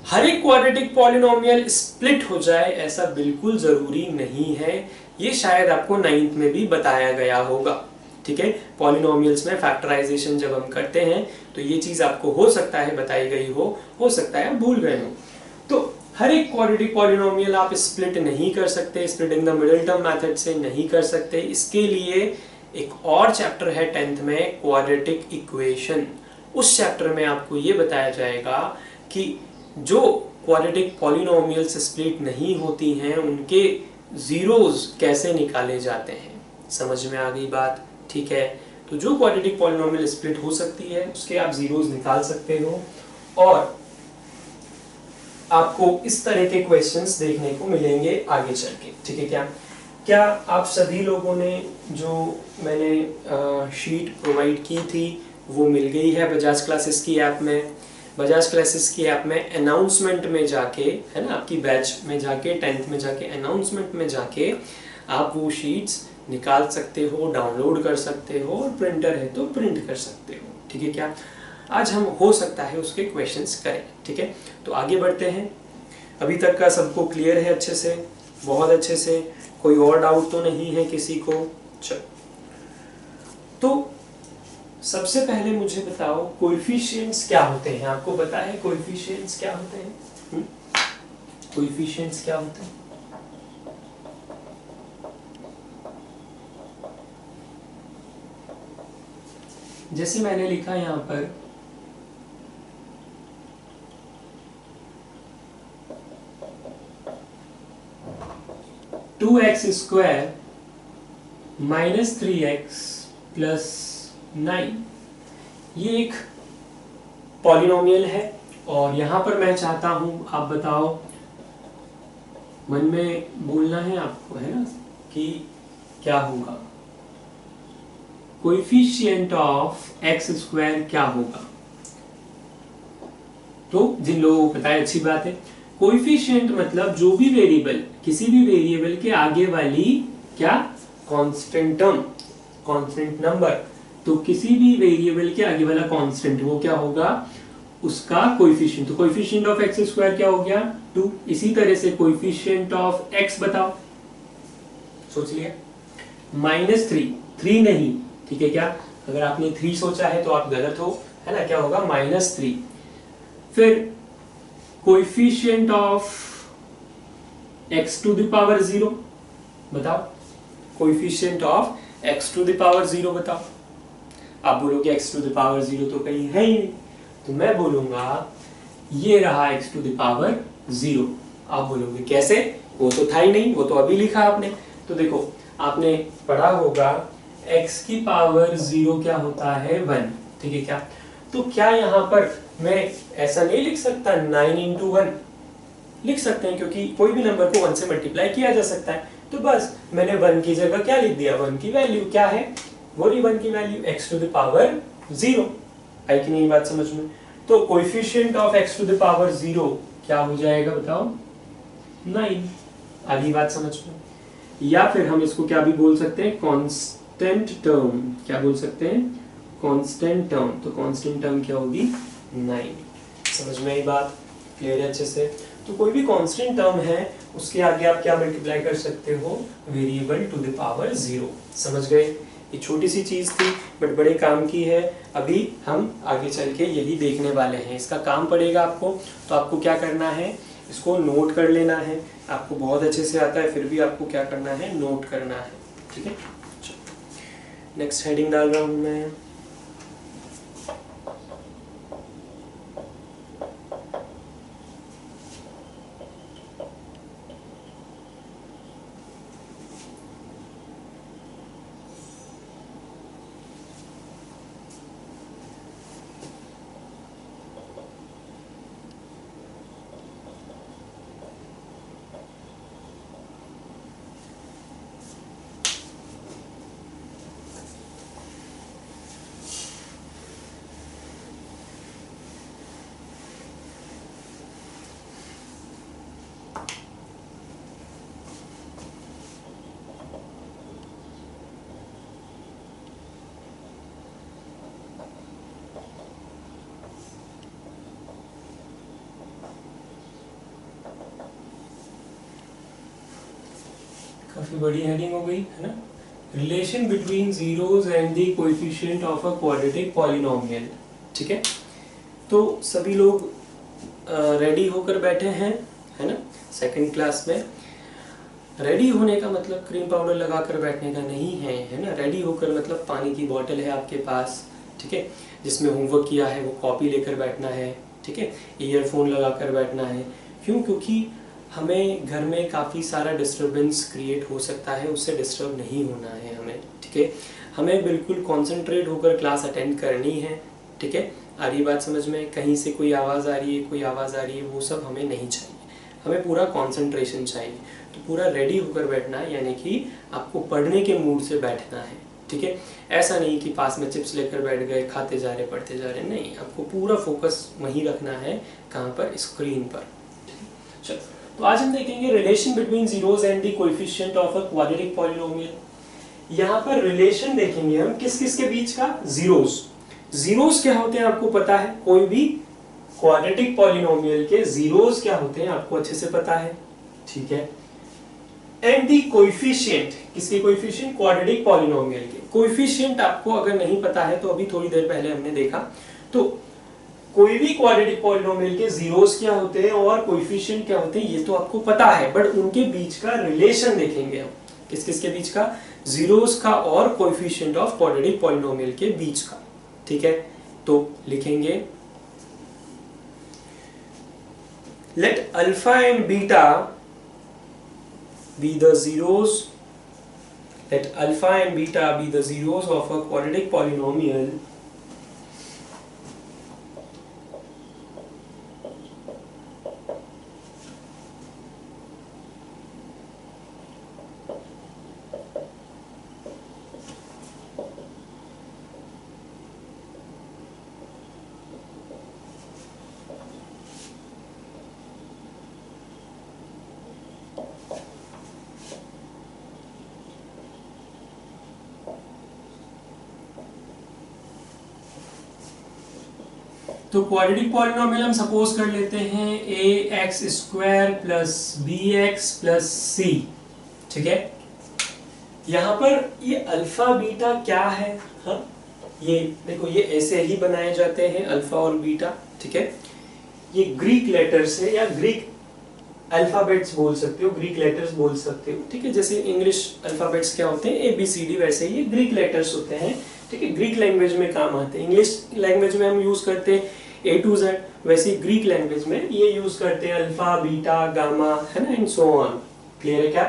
हर एक क्वाड्रेटिक पॉलिनोमियल स्प्लिट हो जाए ऐसा बिल्कुल जरूरी नहीं है, ये शायद आपको 9th में भी बताया गया होगा, ठीक है। पॉलिनोमियल्स में फैक्टराइजेशन जब हम करते हैं तो ये चीज आपको हो सकता है बताई गई हो सकता है भूल गए हो। तो हर एक क्वाड्रेटिक पॉलिनोमियल आप स्प्लिट नहीं कर सकते, splitting the middle term method से नहीं कर सकते। इसके लिए एक और चैप्टर है 10th में, क्वाड्रेटिक इक्वेशन। उस चैप्टर में आपको ये बताया जाएगा कि जो क्वाड्रेटिक पॉलिनोमियल्स स्प्लिट नहीं होती हैं उनके जीरोस कैसे निकाले जाते हैं। समझ में आ गई बात? ठीक है। तो जो क्वाड्रेटिक पॉलिनोमियल स्प्लिट हो सकती है उसके आप जीरोस निकाल सकते हो और आपको इस तरह के क्वेश्चंस देखने को मिलेंगे आगे चल के, ठीक है। क्या आप सभी लोगों ने जो मैंने शीट प्रोवाइड की थी वो मिल गई है बजाज क्लासेस की ऐप में? बजाज क्लासेस की ऐप में अनाउंसमेंट में जाके, है ना, आपकी बैच में जाके 10th में जाके अनाउंसमेंट में जाके आप वो शीट्स निकाल सकते हो, डाउनलोड कर सकते हो और प्रिंटर है तो प्रिंट कर सकते हो, ठीक है। क्या आज हम हो सकता है उसके क्वेश्चंस करें, ठीक है। तो आगे बढ़ते हैं। अभी तक का सबको क्लियर है अच्छे से? बहुत अच्छे से? कोई और डाउट तो नहीं है किसी को? चलो तो सबसे पहले मुझे बताओ कोएफिशिएंट्स क्या होते हैं? आपको पता है कोएफिशिएंट्स क्या होते हैं? कोएफिशिएंट्स क्या होते हैं? जैसे मैंने लिखा यहां पर 2x² - 3x + 9, ये एक पॉलिनोमियल है और यहां पर मैं चाहता हूं आप बताओ, मन में बोलना है आपको, है ना, कि क्या होगा कोएफिशिएंट ऑफ x² क्या होगा। तो जिन लोगों को पता है अच्छी बात है। कोएफिशिएंट मतलब जो भी वेरिएबल, किसी भी वेरिएबल के आगे वाली क्या कांस्टेंट टर्म, कांस्टेंट नंबर, तो किसी भी वेरिएबल के आगे वाला कांस्टेंट वो क्या होगा उसका कोएफिशिएंट। तो कोएफिशिएंट ऑफ x² क्या हो गया 2। इसी तरह से कोएफिशिएंट ऑफ x बताओ, सोच लिया -3 नहीं, ठीक है। क्या अगर आपने 3 सोचा है तो आप गलत हो, है ना, क्या होगा -3। फिर कोएफिशिएंट ऑफ x⁻0 बताओ, कोएफिशिएंट ऑफ x⁻0 बताओ। आप बोलोगे x⁻0 तो कहीं है ही नहीं, तो मैं बोलूंगा ये रहा x⁻0। आप बोलोगे कैसे, वो तो था ही नहीं, वो तो अभी लिखा आपने। तो देखो आपने पढ़ा होगा x⁻0 क्या होता है 1, ठीक है। क्या तो क्या यहाँ पर मैं ऐसा नहीं लिख सकता 9 × 1, लिख सकते हैं, क्योंकि कोई भी नंबर को 1 से मल्टीप्लाई किया जा सकता है। तो बस मैंने 1 की जगह क्या लिख दिया, 1 की वैल्यू क्या है, वही 1 की value x to the power 0। आई कि नहीं बात समझ में? तो coefficient of x to the power 0 क्या हो जाएगा बताओ, 9। आधी बात समझ में? या फिर हम इसको क्या भी बोल सकते हैं, कांस्टेंट टर्म। क्या बोल सकते हैं, कांस्टेंट टर्म। तो कांस्टेंट टर्म क्या होगी, 9। समझ में आई बात, क्लियर है अच्छे से? तो कोई भी कांस्टेंट टर्म है उसके आगे आप क्या मल्टीप्लाई कर सकते हो, वेरिएबल टू द पावर 0। समझ गए? ये छोटी सी चीज थी बट बड़े काम की है। अभी हम आगे चल के यही देखने वाले हैं, इसका काम पड़ेगा आपको। तो आपको क्या करना है, इसको नोट कर लेना है। आपको बहुत अच्छे से आता है, फिर भी आपको क्या करना है, नोट करना है। ठीक है, नेक्स्ट हेडिंग डाल रहा हूं मैं। काफी बड़ी हेडिंग हो गई है ना। Relation between zeros and the coefficient of a quadratic polynomial. ठीक है, तो सभी लोग रेडी होकर बैठे हैं, है ना। सेकंड क्लास में रेडी होने का मतलब क्रीम पाउडर लगाकर बैठने का नहीं है, है ना। रेडी होकर मतलब पानी की बोतल है आपके पास, ठीक है, जिसमें होमवर्क किया है वो कॉपी लेकर बैठना है, ठीक है, ईयरफोन लगाकर बैठना है। क्यों? क्योंकि हमें घर में काफ़ी सारा डिस्टरबेंस क्रिएट हो सकता है, उससे डिस्टर्ब नहीं होना है हमें, ठीक है। हमें बिल्कुल कॉन्सेंट्रेट होकर क्लास अटेंड करनी है, ठीक है। आ रही बात समझ में? कहीं से कोई आवाज़ आ रही है, कोई आवाज़ आ रही है, वो सब हमें नहीं चाहिए, हमें पूरा कॉन्सेंट्रेशन चाहिए। तो पूरा रेडी होकर बैठना है, यानी कि आपको पढ़ने के मूड से बैठना है, ठीक है। ऐसा नहीं कि पास में चिप्स लेकर बैठ गए, खाते जा रहे, पढ़ते जा रहे, नहीं, आपको पूरा फोकस वहीं रखना है। कहाँ पर? स्क्रीन पर। चलो, तो आज हम देखेंगे relation between zeros and the coefficient of a quadratic polynomial. यहाँ पर रिलेशन देखेंगे हम किस किस के बीच का, जीरोस। जीरोस क्या होते हैं आपको पता है, कोई भी क्वाड्रेटिक पॉलिनोमियल के जीरोस क्या होते हैं आपको अच्छे से पता है, ठीक है। एंड दी कोएफिशिएंट, किसके कोएफिशिएंट? क्वाड्रेटिक पॉलिनोमियल के। कोएफिशिएंट आपको अगर नहीं पता है तो अभी थोड़ी देर पहले हमने देखा, तो कोई भी क्वाड्रेटिक पॉलिनोमियल के जीरोस क्या होते हैं और कोएफिशिएंट क्या होते हैं ये तो आपको पता है, बट उनके बीच का रिलेशन देखेंगे हम। किस किस के बीच का? जीरोस का और कोएफिशिएंट ऑफ क्वाड्रेटिक पॉलिनोमियल के बीच का, ठीक है। तो लिखेंगे let alpha and beta be the zeros, let alpha and beta be the zeros of a quadratic polynomial तो क्वाड्रेटिक पॉलिनोमियल हम सपोज कर लेते हैं ax² plus bx plus c, ठीक है। यहाँ पर ये अल्फा बीटा क्या है, हाँ, ये देखो, ये ऐसे ही बनाए जाते हैं अल्फा और बीटा, ठीक है। ये ग्रीक लेटर्स है या ग्रीक अल्फाबेट्स बोल सकते हो, ग्रीक लेटर्स बोल सकते हो, ठीक है। जैसे इंग्लिश अल्फाबेट्स क्या होते हैं, ABCD, वैसे ही ये ग्रीक लेटर्स होते हैं, ठीक है। ग्रीक लैंग्वेज में काम आते हैं। इंग्लिश लैंग्वेज में हम यूज करते हैं A to Z, वैसे ग्रीक लैंग्वेज में ये यूज करते हैं अल्फा, बीटा, गामा, है ना, एंड सो ऑन। क्लियर है क्या?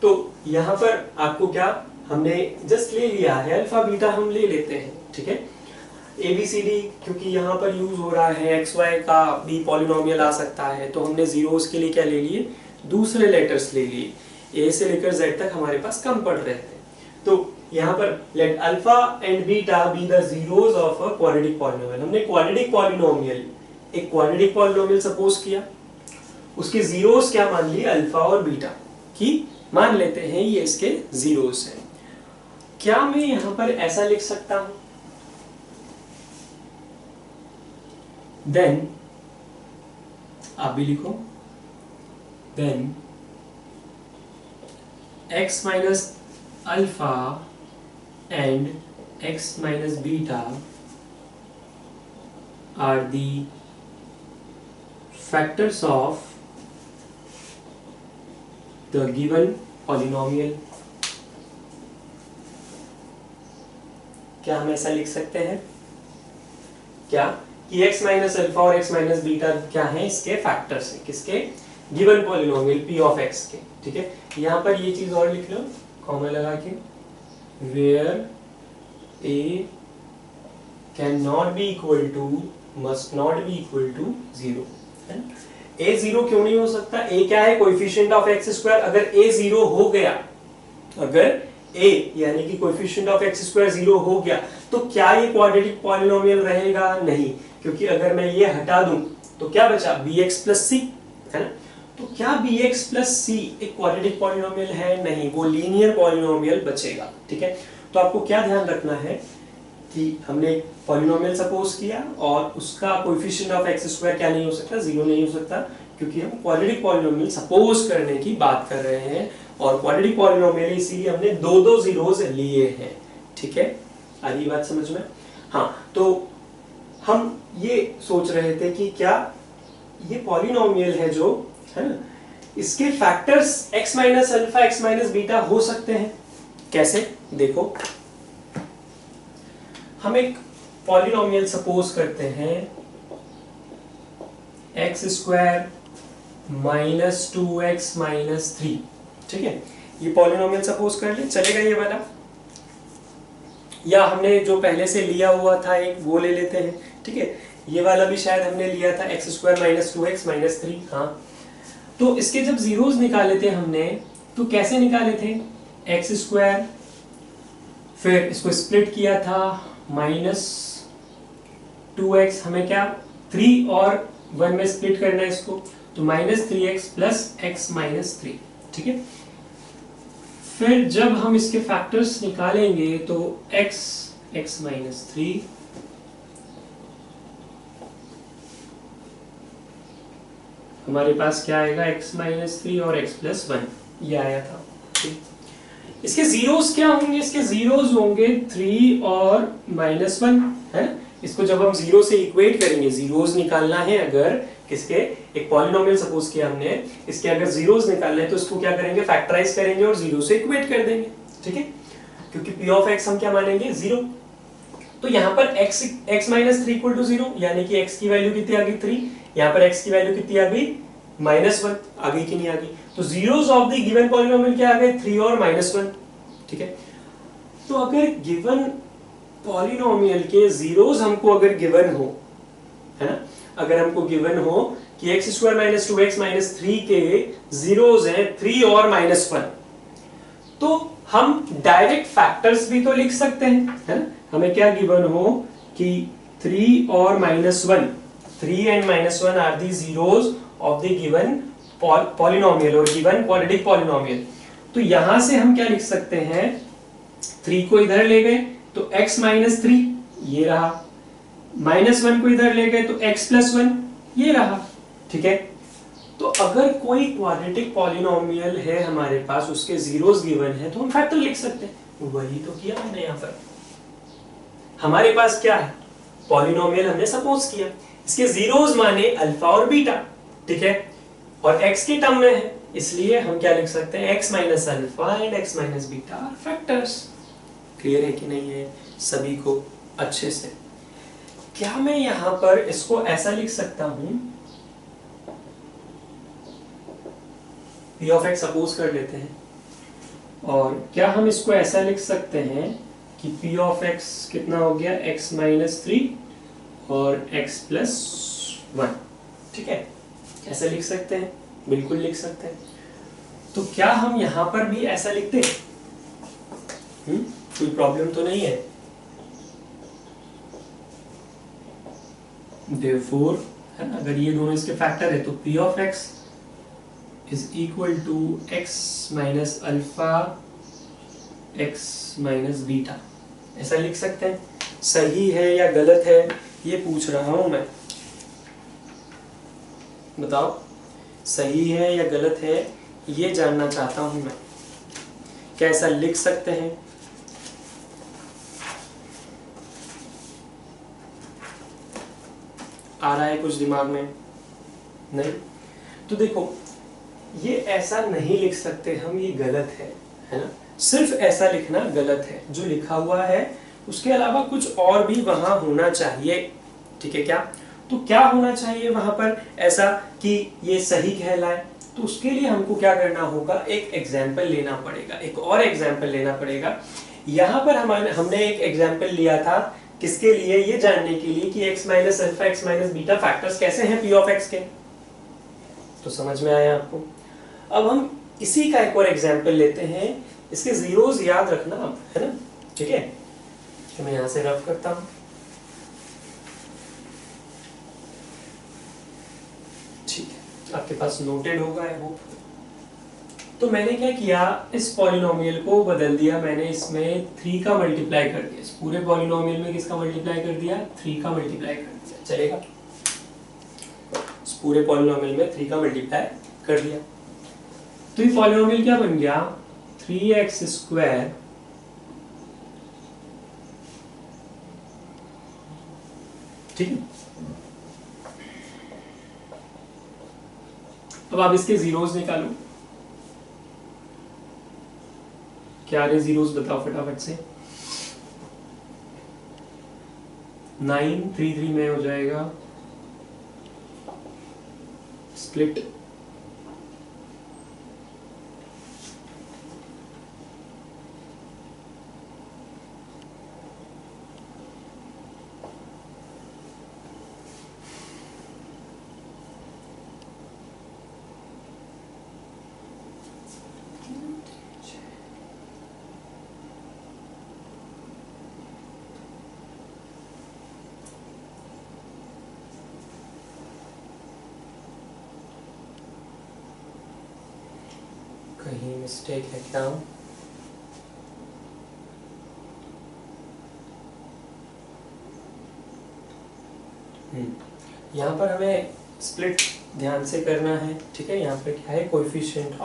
तो यहाँ पर आपको क्या, हमने जस्ट ले लिया है अल्फा बीटा, हम ले लेते हैं, ठीक है। ABCD क्योंकि यहाँ पर यूज हो रहा है, XY का भी पॉलिनोमियल आ सकता है, तो हमने जीरोस के लिए क्या ले लिए, दूसरे लेटर्स ले लिए। A से लेकर Z तक हमारे पास कम पड़ रहे थे, तो यहाँ पर let alpha and beta be the zeros of a quadratic polynomial. हमने क्वाड्रेटिक पॉलिनोमियल, एक क्वाड्रेटिक पॉलिनोमियल सपोज किया, उसके जीरोस क्या मान लिए, अल्फा और बीटा की मान लेते हैं ये इसके जीरोस हैं। क्या मैं यहां पर ऐसा लिख सकता हूं, देन आप भी लिखो, then x minus alpha and x minus beta are the factors of the given polynomial। क्या हम ऐसा लिख सकते हैं क्या कि x माइनस अल्फा और x माइनस बीटा क्या है, इसके फैक्टर्स हैं, किसके, given polynomial p of x के। ठीक है, यहां पर ये चीज और लिख लो कॉमा लगा के, where a can not be equal to, must not be equal to 0। a 0 क्यों नहीं हो सकता, a क्या है, कोएफिशिएंट ऑफ x स्क्वायर। अगर a 0 हो गया, अगर a यानी कि कोएफिशिएंट ऑफ x स्क्वायर 0 हो गया, तो क्या ये क्वाड्रेटिक पॉलिनोमियल रहेगा, नहीं, क्योंकि अगर मैं ये हटा दूं तो क्या बचा, bx प्लस c, है ना। तो क्या bx प्लस c एक क्वाड्रेटिक पॉलिनोमियल है, नहीं, वो लीनियर पॉलिनोमियल बचेगा। ठीक है, तो आपको क्या ध्यान रखना है कि हमने एक पॉलिनोमियल सपोज किया और उसका कोएफिशिएंट ऑफ x स्क्वायर क्या नहीं हो सकता, 0 नहीं हो सकता, क्योंकि हम क्वाड्रेटिक पॉलिनोमियल सपोज करने की बात कर रहे हैं, और क्वाड्रेटिक पॉलिनोमियल इसीलिए हमने दो जीरोस लिए हैं। ठीक है, आ रही बात समझ में। हाँ, तो हम ये सोच रहे थे कि क्या ये पॉलिनोमियल है जो है ना, इसके factors x minus alpha x minus beta हो सकते हैं। कैसे, देखो, हम एक पॉलिनोमियल सपोज करते हैं x square minus 2x minus 3। ठीक है, ये पॉलिनोमियल सपोज कर ले, चलेगा ये वाला, या हमने जो पहले से लिया हुआ था एक वो ले लेते हैं। ठीक है, ये वाला भी शायद हमने लिया था x square minus 2x minus 3। हाँ, तो इसके जब जीरोस निकाले थे हमने, तो कैसे निकाले थे, x स्क्वायर, फिर इसको स्प्लिट किया था माइनस 2x, हमें क्या 3 और 1 में स्प्लिट करना है इसको, तो minus 3x plus x minus 3। ठीक है, फिर जब हम इसके फैक्टर्स निकालेंगे तो x माइनस 3 हमारे पास क्या आएगा, x माइनस 3 और x प्लस 1, ये आया था। इसके जीरोस क्या होंगे, इसके जीरोस होंगे 3 और माइनस 1, है। इसको जब हम जीरो से इक्वेट करेंगे, जीरोस निकालना है अगर किसके, एक पॉलिनोमियल सपोज किया हमने, इसके अगर जीरोस निकालना है तो इसको क्या करेंगे, फैक्टराइज करेंगे और जीरो से इक्वेट कर देंगे। ठीक है, क्योंकि p ऑफ x हम क्या मानेंगे, 0। तो यहाँ पर x माइनस 3 इक्वल टू 0, यानी कि x की वैल्यू कितनी आ गई, 3, यहाँ पर x की वैल्यू कितनी आ गई, माइनस 1 आ गई कि नहीं आ गई। तो zeros of the given polynomial क्या आ गए, 3 और माइनस 1। ठीक है, तो अगर गिवन पॉलिनोमियल के जीरोस हमको अगर गिवन हो, है ना, अगर हमको गिवन हो कि x square minus 2x minus 3 के जीरोस हैं 3 और माइनस 1, तो हम डायरेक्ट फैक्टर्स भी तो लिख सकते हैं, है ना। हमें क्या गिवन हो कि 3 और minus 1, 3 and minus 1 are the zeros of the given polynomial और गिवन क्वाड्रेटिक पॉलिनोमियल। तो यहां से हम क्या लिख सकते हैं, 3 को इधर ले गए तो x माइनस 3 ये रहा, माइनस 1 को इधर ले गए तो x प्लस 1 ये रहा। ठीक है, तो अगर कोई क्वाड्रेटिक पॉलिनोमियल है हमारे पास, उसके जीरोस गिवन है, तो हम फैक्टर लिख सकते हैं। वही तो किया हमने यहाँ पर। हमारे पास क्या है, पॉलिनोमियल हमने सपोज किया, इसके जीरोस माने अल्फा और बीटा। ठीक है, और x के टर्म में है, इसलिए हम क्या लिख सकते हैं, x minus alpha and x minus beta are factors. Clear है कि नहीं है सभी को अच्छे से। क्या मैं यहां पर इसको ऐसा लिख सकता हूं, p ऑफ x सपोज कर लेते हैं, और क्या हम इसको ऐसा लिख सकते हैं कि p ऑफ x कितना हो गया, x माइनस 3 और x प्लस 1, ठीक है। ऐसा लिख सकते हैं, बिल्कुल लिख सकते हैं। तो क्या हम यहां पर भी ऐसा लिखते हैं? कोई प्रॉब्लम तो नहीं है। Therefore, है ना, अगर ये दोनों इसके फैक्टर है तो p of x is equal to x minus alpha x minus beta, ऐसा लिख सकते हैं। सही है या गलत है ये पूछ रहा हूं मैं, बताओ सही है या गलत है ये जानना चाहता हूं मैं। क्या ऐसा लिख सकते हैं? आ रहा है कुछ दिमाग में? नहीं? तो देखो ये ऐसा नहीं लिख सकते हम, ये गलत है ना। सिर्फ ऐसा लिखना गलत है, जो लिखा हुआ है उसके अलावा कुछ और भी वहां होना चाहिए, ठीक है क्या? तो क्या होना चाहिए वहां पर ऐसा कि ये सही कहलाए? तो उसके लिए हमको क्या करना होगा, एक एग्जाम्पल लेना पड़ेगा, एक और एग्जाम्पल लेना पड़ेगा। यहां पर हमने एक एग्जाम्पल लिया था किसके लिए, ये जानने के लिए कि x minus alpha x minus beta factors कैसे हैं p ऑफ x के। तो समझ में आया आपको? अब हम इसी का एक और एग्जाम्पल लेते हैं। इसके जीरोस याद रखना आप, है ना, ठीक है। तो मैं यहां से रफ करता हूं, ठीक है, आपके पास नोटेड होगा आई होप। तो मैंने क्या किया, इस पॉलिनोमियल को बदल दिया, मैंने इसमें 3 का मल्टीप्लाई कर दिया। इस पूरे पॉलिनोमियल में किसका मल्टीप्लाई कर दिया, 3 का मल्टीप्लाई कर दिया, चलेगा। इस पूरे पॉलिनोमियल में 3 का मल्टीप्लाई कर दिया, तो ये पॉलिनोमियल क्या बन गया, 3x स्क्वायर ठीक है। अब आप इसके जीरोस निकालो, क्या रहे जीरोस बताओ फटाफट से। 9 3 3 में हो जाएगा स्प्लिट, कहीं मिस्टेक है क्या? यहाँ पर हमें स्प्लिट ध्यान से करना है, ठीक है। यहाँ पर क्या है, कोएफिशिएंट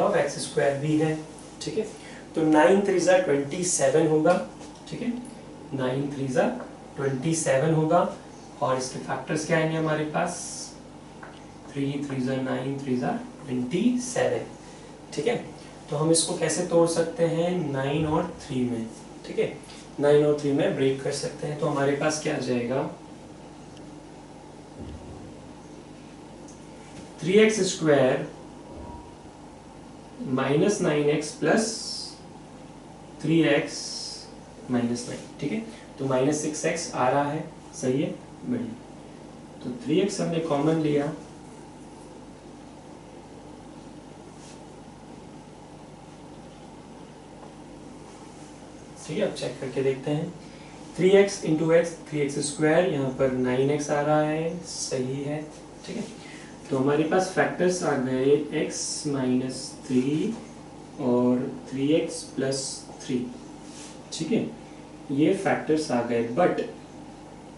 ऑफ एक्स स्क्वायर भी है, ठीक है। तो 9 3 27 होगा, ठीक है, 9 3 27 होगा। और इसके फैक्टर्स क्या आएंगे हमारे पास, 3 3 9 3 27, ठीक है। तो हम इसको कैसे तोड़ सकते हैं, 9 और 3 में, ठीक है, 9 और 3 में ब्रेक कर सकते हैं। तो हमारे पास क्या आ जाएगा, 3x square minus 9x plus 3x minus 9, ठीक है। तो माइनस 6x आ रहा है, सही है, बढ़िया। तो 3x हमने कॉमन लिया, ठीक है। अब चेक करके देखते हैं, 3x into x 3x square, यहाँ पर 9x आ रहा है, सही है, ठीक है। तो हमारे पास फैक्टर्स आ गए x माइनस 3 और 3x प्लस 3, ठीक है, ये फैक्टर्स आ गए। बट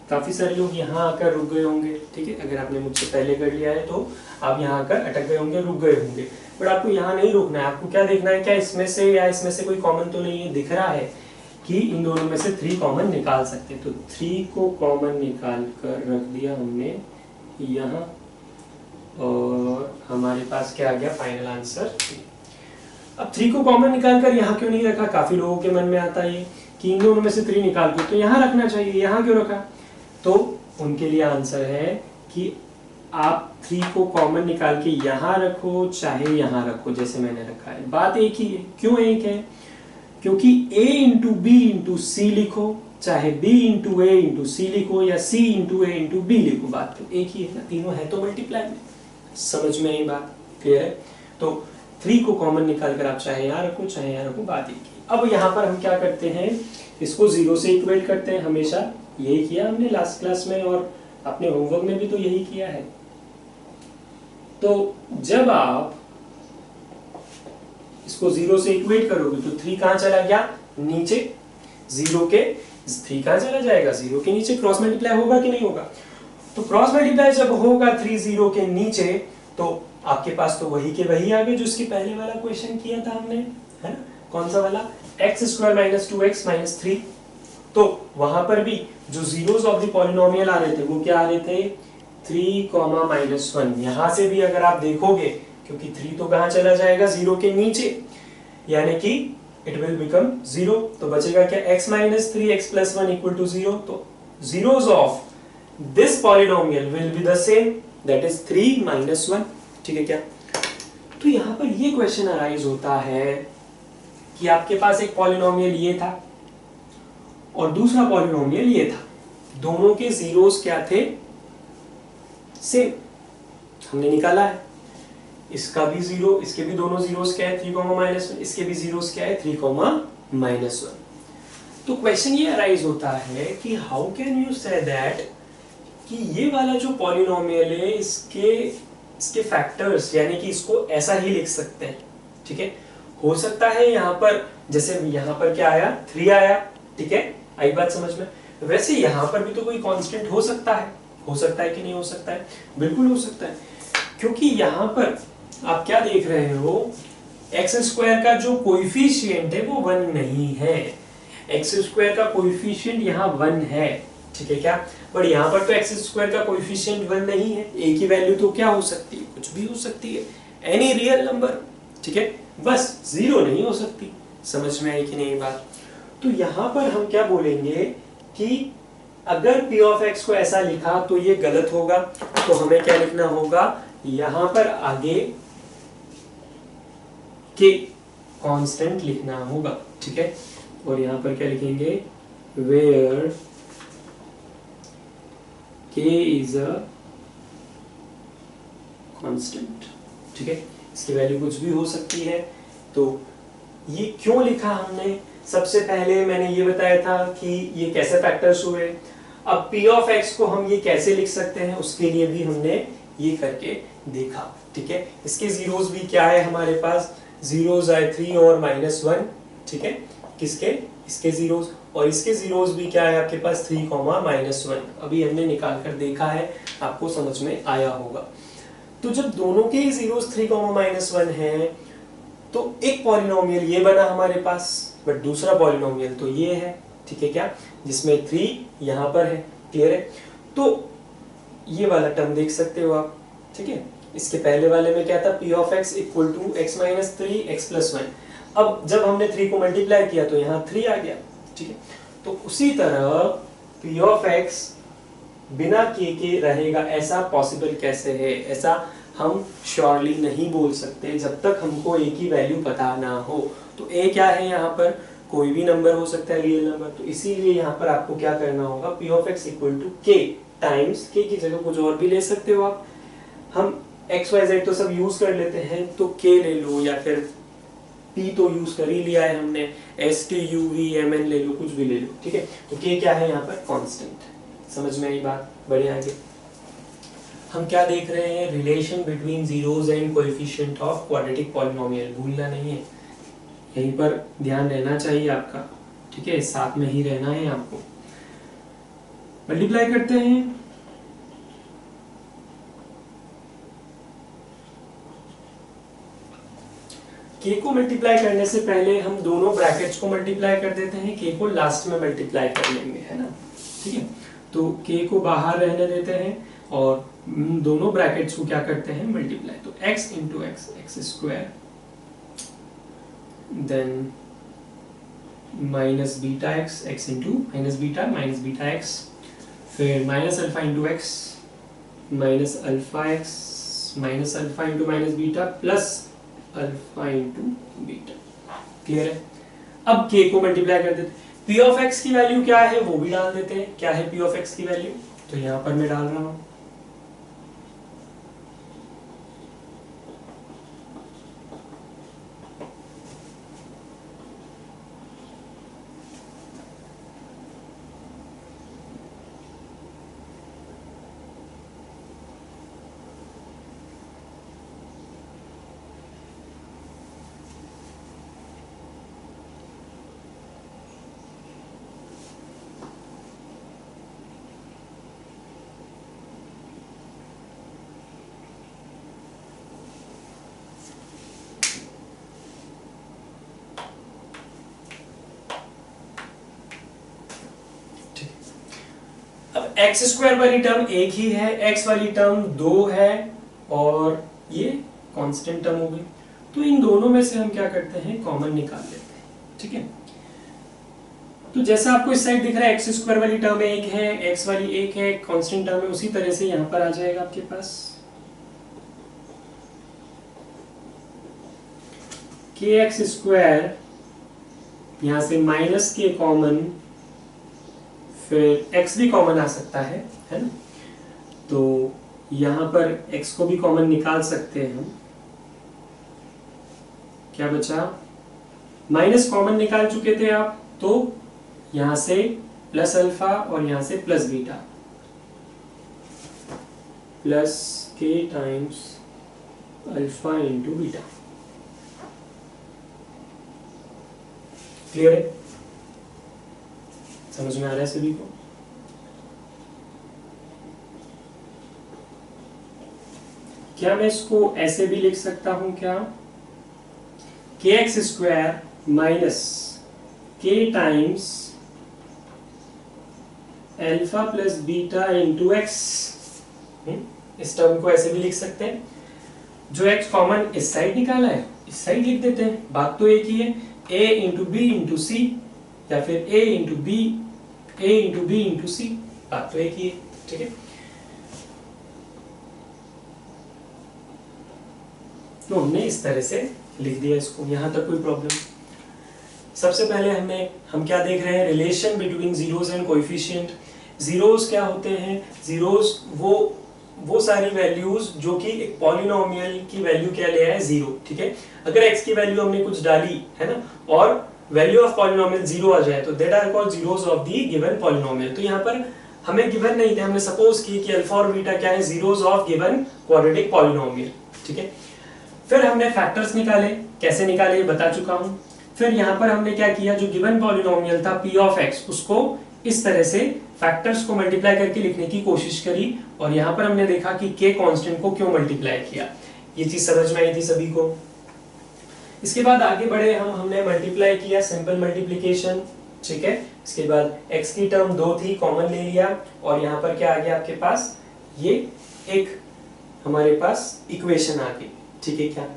काफ़ी सारे लोग यहाँ आकर रुक गए होंगे, ठीक है। अगर आपने मुझसे पहले कर लिया है तो आप यहाँ आकर अटक गए होंगे, रुक गए होंगे। बट आपको यहाँ नहीं रुकना है, आपको क्या देखना है, क्या इसमें से या इसमें से कोई कॉमन तो नहीं है। दिख रहा है कि इन दोनों में से 3 कॉमन निकाल सकते हैं, तो 3 को कॉमन निकाल कर रख दिया हमने यहाँ, और हमारे पास क्या आ गया, फाइनल आंसर 3। अब 3 को कॉमन निकाल कर यहाँ क्यों नहीं रखा, काफी लोगों के मन में आता है कि इन दोनों में से 3 निकाल के तो यहाँ रखना चाहिए, यहाँ क्यों रखा। तो उनके लिए आंसर है कि आप 3 को कॉमन निकाल के यहाँ रखो चाहे यहाँ रखो, जैसे मैंने रखा है, बात एक ही है। क्यों एक है, क्योंकि a इंटू बी इंटू सी लिखो, चाहे b इंटू ए इंटू सी लिखो या c इंटू ए इंटू बी लिखो, बात तो एक ही है ना, तीनों है तो मल्टीप्लाई में। समझ में आई बात? क्लियर है? तो 3 को कॉमन निकाल कर आप चाहे यहाँ रखो चाहे यहाँ रखो, बात एक ही। अब यहाँ पर हम क्या करते हैं, इसको 0 से इक्वेट करते हैं, हमेशा यही किया हमने लास्ट क्लास में और अपने होमवर्क में भी तो यही किया है। तो जब आप इसको 0 से इक्वेट करोगे तो 3 कहां चला गया, नीचे, 0 के 3 कहां चला जाएगा, 0 के नीचे। क्रॉस मल्टीप्लाई होगा कि नहीं होगा? तो क्रॉस मल्टीप्लाई जब होगा 3 0 के नीचे, तो आपके पास तो वही के वही आ गए जो इसके पहले वाला क्वेश्चन किया था हमने, है ना? कौन सा वाला, x² - 2x - 3। तो वहां पर भी जो जीरोस ऑफ द पॉलिनोमियल आ रहे थे वो क्या आ रहे थे, 3, -1। यहां से भी अगर आप देखोगे, क्योंकि 3 तो कहां चला जाएगा, 0 के नीचे, यानी कि इट विल बिकम 0। तो बचेगा क्या, x - 3 x + 1 = 0। तो zeros of this polynomial will be the same, that is 3 - 1। ठीक है क्या? तो यहां पर ये क्वेश्चन अराइज होता है कि आपके पास एक पॉलिनोमियल ये था और दूसरा पॉलिनोमियल ये था, दोनों के जीरोस क्या थे, सेम। हमने निकाला है, इसका भी 0, इसके भी दोनों जीरोस क्या है, 3, -1, इसके भी जीरोस क्या है, 3, -1। तो क्वेश्चन ये अराइज होता है कि how can you say that कि ये वाला जो पॉलिनोमियल है इसके फैक्टर्स, यानी कि इसको ऐसा ही लिख सकते हैं। ठीक है, हो सकता है यहाँ पर, जैसे यहाँ पर क्या आया, 3 आया, ठीक है, आई बात समझ में? वैसे यहाँ पर भी तो कोई कांस्टेंट हो सकता है कि नहीं हो सकता है? बिल्कुल हो सकता है, क्योंकि यहाँ पर आप क्या देख रहे हो, x² का जो कोएफिशिएंट है वो 1 नहीं है। x² का कोएफिशिएंट यहाँ 1 है, ठीक है क्या? पर यहाँ पर तो x² का कोएफिशिएंट 1 नहीं है, a की वैल्यू तो क्या हो सकती है, कुछ भी हो सकती है, एनी रियल नंबर। ठीक है, बस 0 नहीं हो सकती। समझ में आई कि नहीं बात? तो यहाँ पर हम क्या बोलेंगे कि अगर p ऑफ x को ऐसा लिखा तो ये गलत होगा, तो हमें क्या लिखना होगा, यहाँ पर आगे k कांस्टेंट लिखना होगा। ठीक है, और यहाँ पर क्या लिखेंगे, where k is a constant. ठीक है, इसकी वैल्यू कुछ भी हो सकती है। तो ये क्यों लिखा हमने, सबसे पहले मैंने ये बताया था कि ये कैसे फैक्टर्स हुए। अब p ऑफ x को हम ये कैसे लिख सकते हैं, उसके लिए भी हमने ये करके देखा। ठीक है, इसके जीरोस भी क्या है हमारे पास, जीरोस आए 3 और -1। ठीक है, किसके, इसके जीरोस, और इसके जीरोस भी क्या है आपके पास, 3, -1। अभी हमने निकाल कर देखा है, आपको समझ में आया होगा। तो जब दोनों के जीरोस 3, -1 है, तो एक पॉलिनोमियल ये बना हमारे पास, बट दूसरा पॉलिनोमियल तो ये है। ठीक है क्या, जिसमें 3 यहाँ पर है। क्लियर है? तो ये वाला टर्म देख सकते हो आप। ठीक है, इसके पहले वाले में क्या था, p of x = x - 3 x + 1। अब जब हमने 3 को मल्टीप्लाई किया तो यहाँ 3 आ गया। ठीक है, तो उसी तरह p ऑफ x बिना k के रहेगा, ऐसा पॉसिबल कैसे है, ऐसा हम श्योरली नहीं बोल सकते जब तक हमको a की वैल्यू पता ना हो। तो a क्या है, यहाँ पर कोई भी नंबर हो सकता है, रियल नंबर। तो इसीलिए यहाँ पर आपको क्या करना होगा, p of x = k times, k की जगह कुछ और भी ले सकते हो आप। हम x y z तो सब यूज कर लेते हैं, तो k ले लो, या फिर p तो यूज कर ही लिया है हमने, s t u v m n ले लो, कुछ भी ले लो। ठीक है, तो k क्या है यहाँ पर, कांस्टेंट। समझ में आई बात? बढ़िया। आगे हम क्या देख रहे हैं, relation between zeros and coefficient of quadratic polynomial. भूलना नहीं है, यहीं पर ध्यान रहना चाहिए आपका। ठीक है, साथ में ही रहना है आपको। मल्टीप्लाई करते हैं, k को मल्टीप्लाई करने से पहले हम दोनों ब्रैकेट्स को मल्टीप्लाई कर देते हैं, k को लास्ट में मल्टीप्लाई कर लेंगे, है ना? ठीक है, तो k को बाहर रहने देते हैं और दोनों ब्रैकेट्स को क्या करते हैं, मल्टीप्लाई। तो x × x, x², then -βx, x × -β, -βx, फिर -α × x, -αx, -α × -β, प्लस α × β। क्लियर है? अब k को मल्टीप्लाई कर देते हैं। p ऑफ x की वैल्यू क्या है वो भी डाल देते हैं। क्या है p ऑफ x की वैल्यू, तो यहां पर मैं डाल रहा हूं अब एक्स स्क्वायर वाली टर्म एक ही है, एक्स वाली टर्म दो है और ये कांस्टेंट टर्म हो गई। तो इन दोनों में से हम क्या करते हैं, कॉमन निकाल लेते हैं। ठीक है, तो जैसा आपको इस साइड दिख रहा है एक्स स्क्वायर वाली टर्म एक है, एक्स वाली एक है, कांस्टेंट टर्म है, उसी तरह से यहां पर आ जाएगा आपके पास के एक्स स्क्वायर, यहां से माइनस के कॉमन, फिर x भी कॉमन आ सकता है ना, तो यहां पर x को भी कॉमन निकाल सकते हैं हम। क्या बचा, माइनस कॉमन निकाल चुके थे आप, तो यहां से प्लस अल्फा और यहां से plus beta, plus k times alpha into beta. Clear है, समझ में आ रहा है सभी को? क्या मैं इसको ऐसे भी लिख सकता हूं क्या, के एक्स स्क्वायर माइनस के times alpha plus beta into x. इस टर्म को ऐसे भी लिख सकते हैं। जो एक्स कॉमन इस साइड निकाला है इस साइड लिख देते हैं, बात तो एक ही है, a इंटू बी इंटू सी या फिर a इंटू बी इंटू सी, बात तो एक ही है। ठीक है, तो हमने इस तरह से लिख दिया इसको, यहां तक कोई प्रॉब्लम। सबसे पहले हम क्या देख रहे हैं, relation between zeros and coefficient. Zeros क्या होते हैं, जीरोस वो सारी वैल्यूज जो कि एक पॉलिनोमियल की वैल्यू क्या ले आए, जीरो। ठीक है, अगर x की वैल्यू हमने कुछ डाली है ना और वैल्यू ऑफ पॉलिनोमियल जीरो आ जाए तो that are called zeros of the given polynomial. तो यहाँ पर हमें गिवन नहीं थे, हमने सपोज की कि अल्फा और बीटा क्या है, zeros of given quadratic polynomial. ठीक है, फिर हमने फैक्टर्स निकाले, कैसे निकाले बता चुका हूं। फिर यहाँ पर हमने क्या किया, जो गिवन पॉलिनोमियल था p ऑफ x, उसको इस तरह से फैक्टर्स को मल्टीप्लाई करके लिखने की कोशिश करी और यहाँ पर हमने देखा कि k कांस्टेंट को क्यों मल्टीप्लाई किया। ये चीज समझ में आई थी सभी को? इसके बाद आगे बढ़े हमने मल्टीप्लाई किया, सिंपल मल्टीप्लिकेशन। ठीक है, इसके बाद x की टर्म दो थी, कॉमन ले लिया और यहाँ पर क्या आ गया आपके पास, ये एक हमारे पास इक्वेशन आ गई। ठीक है क्या,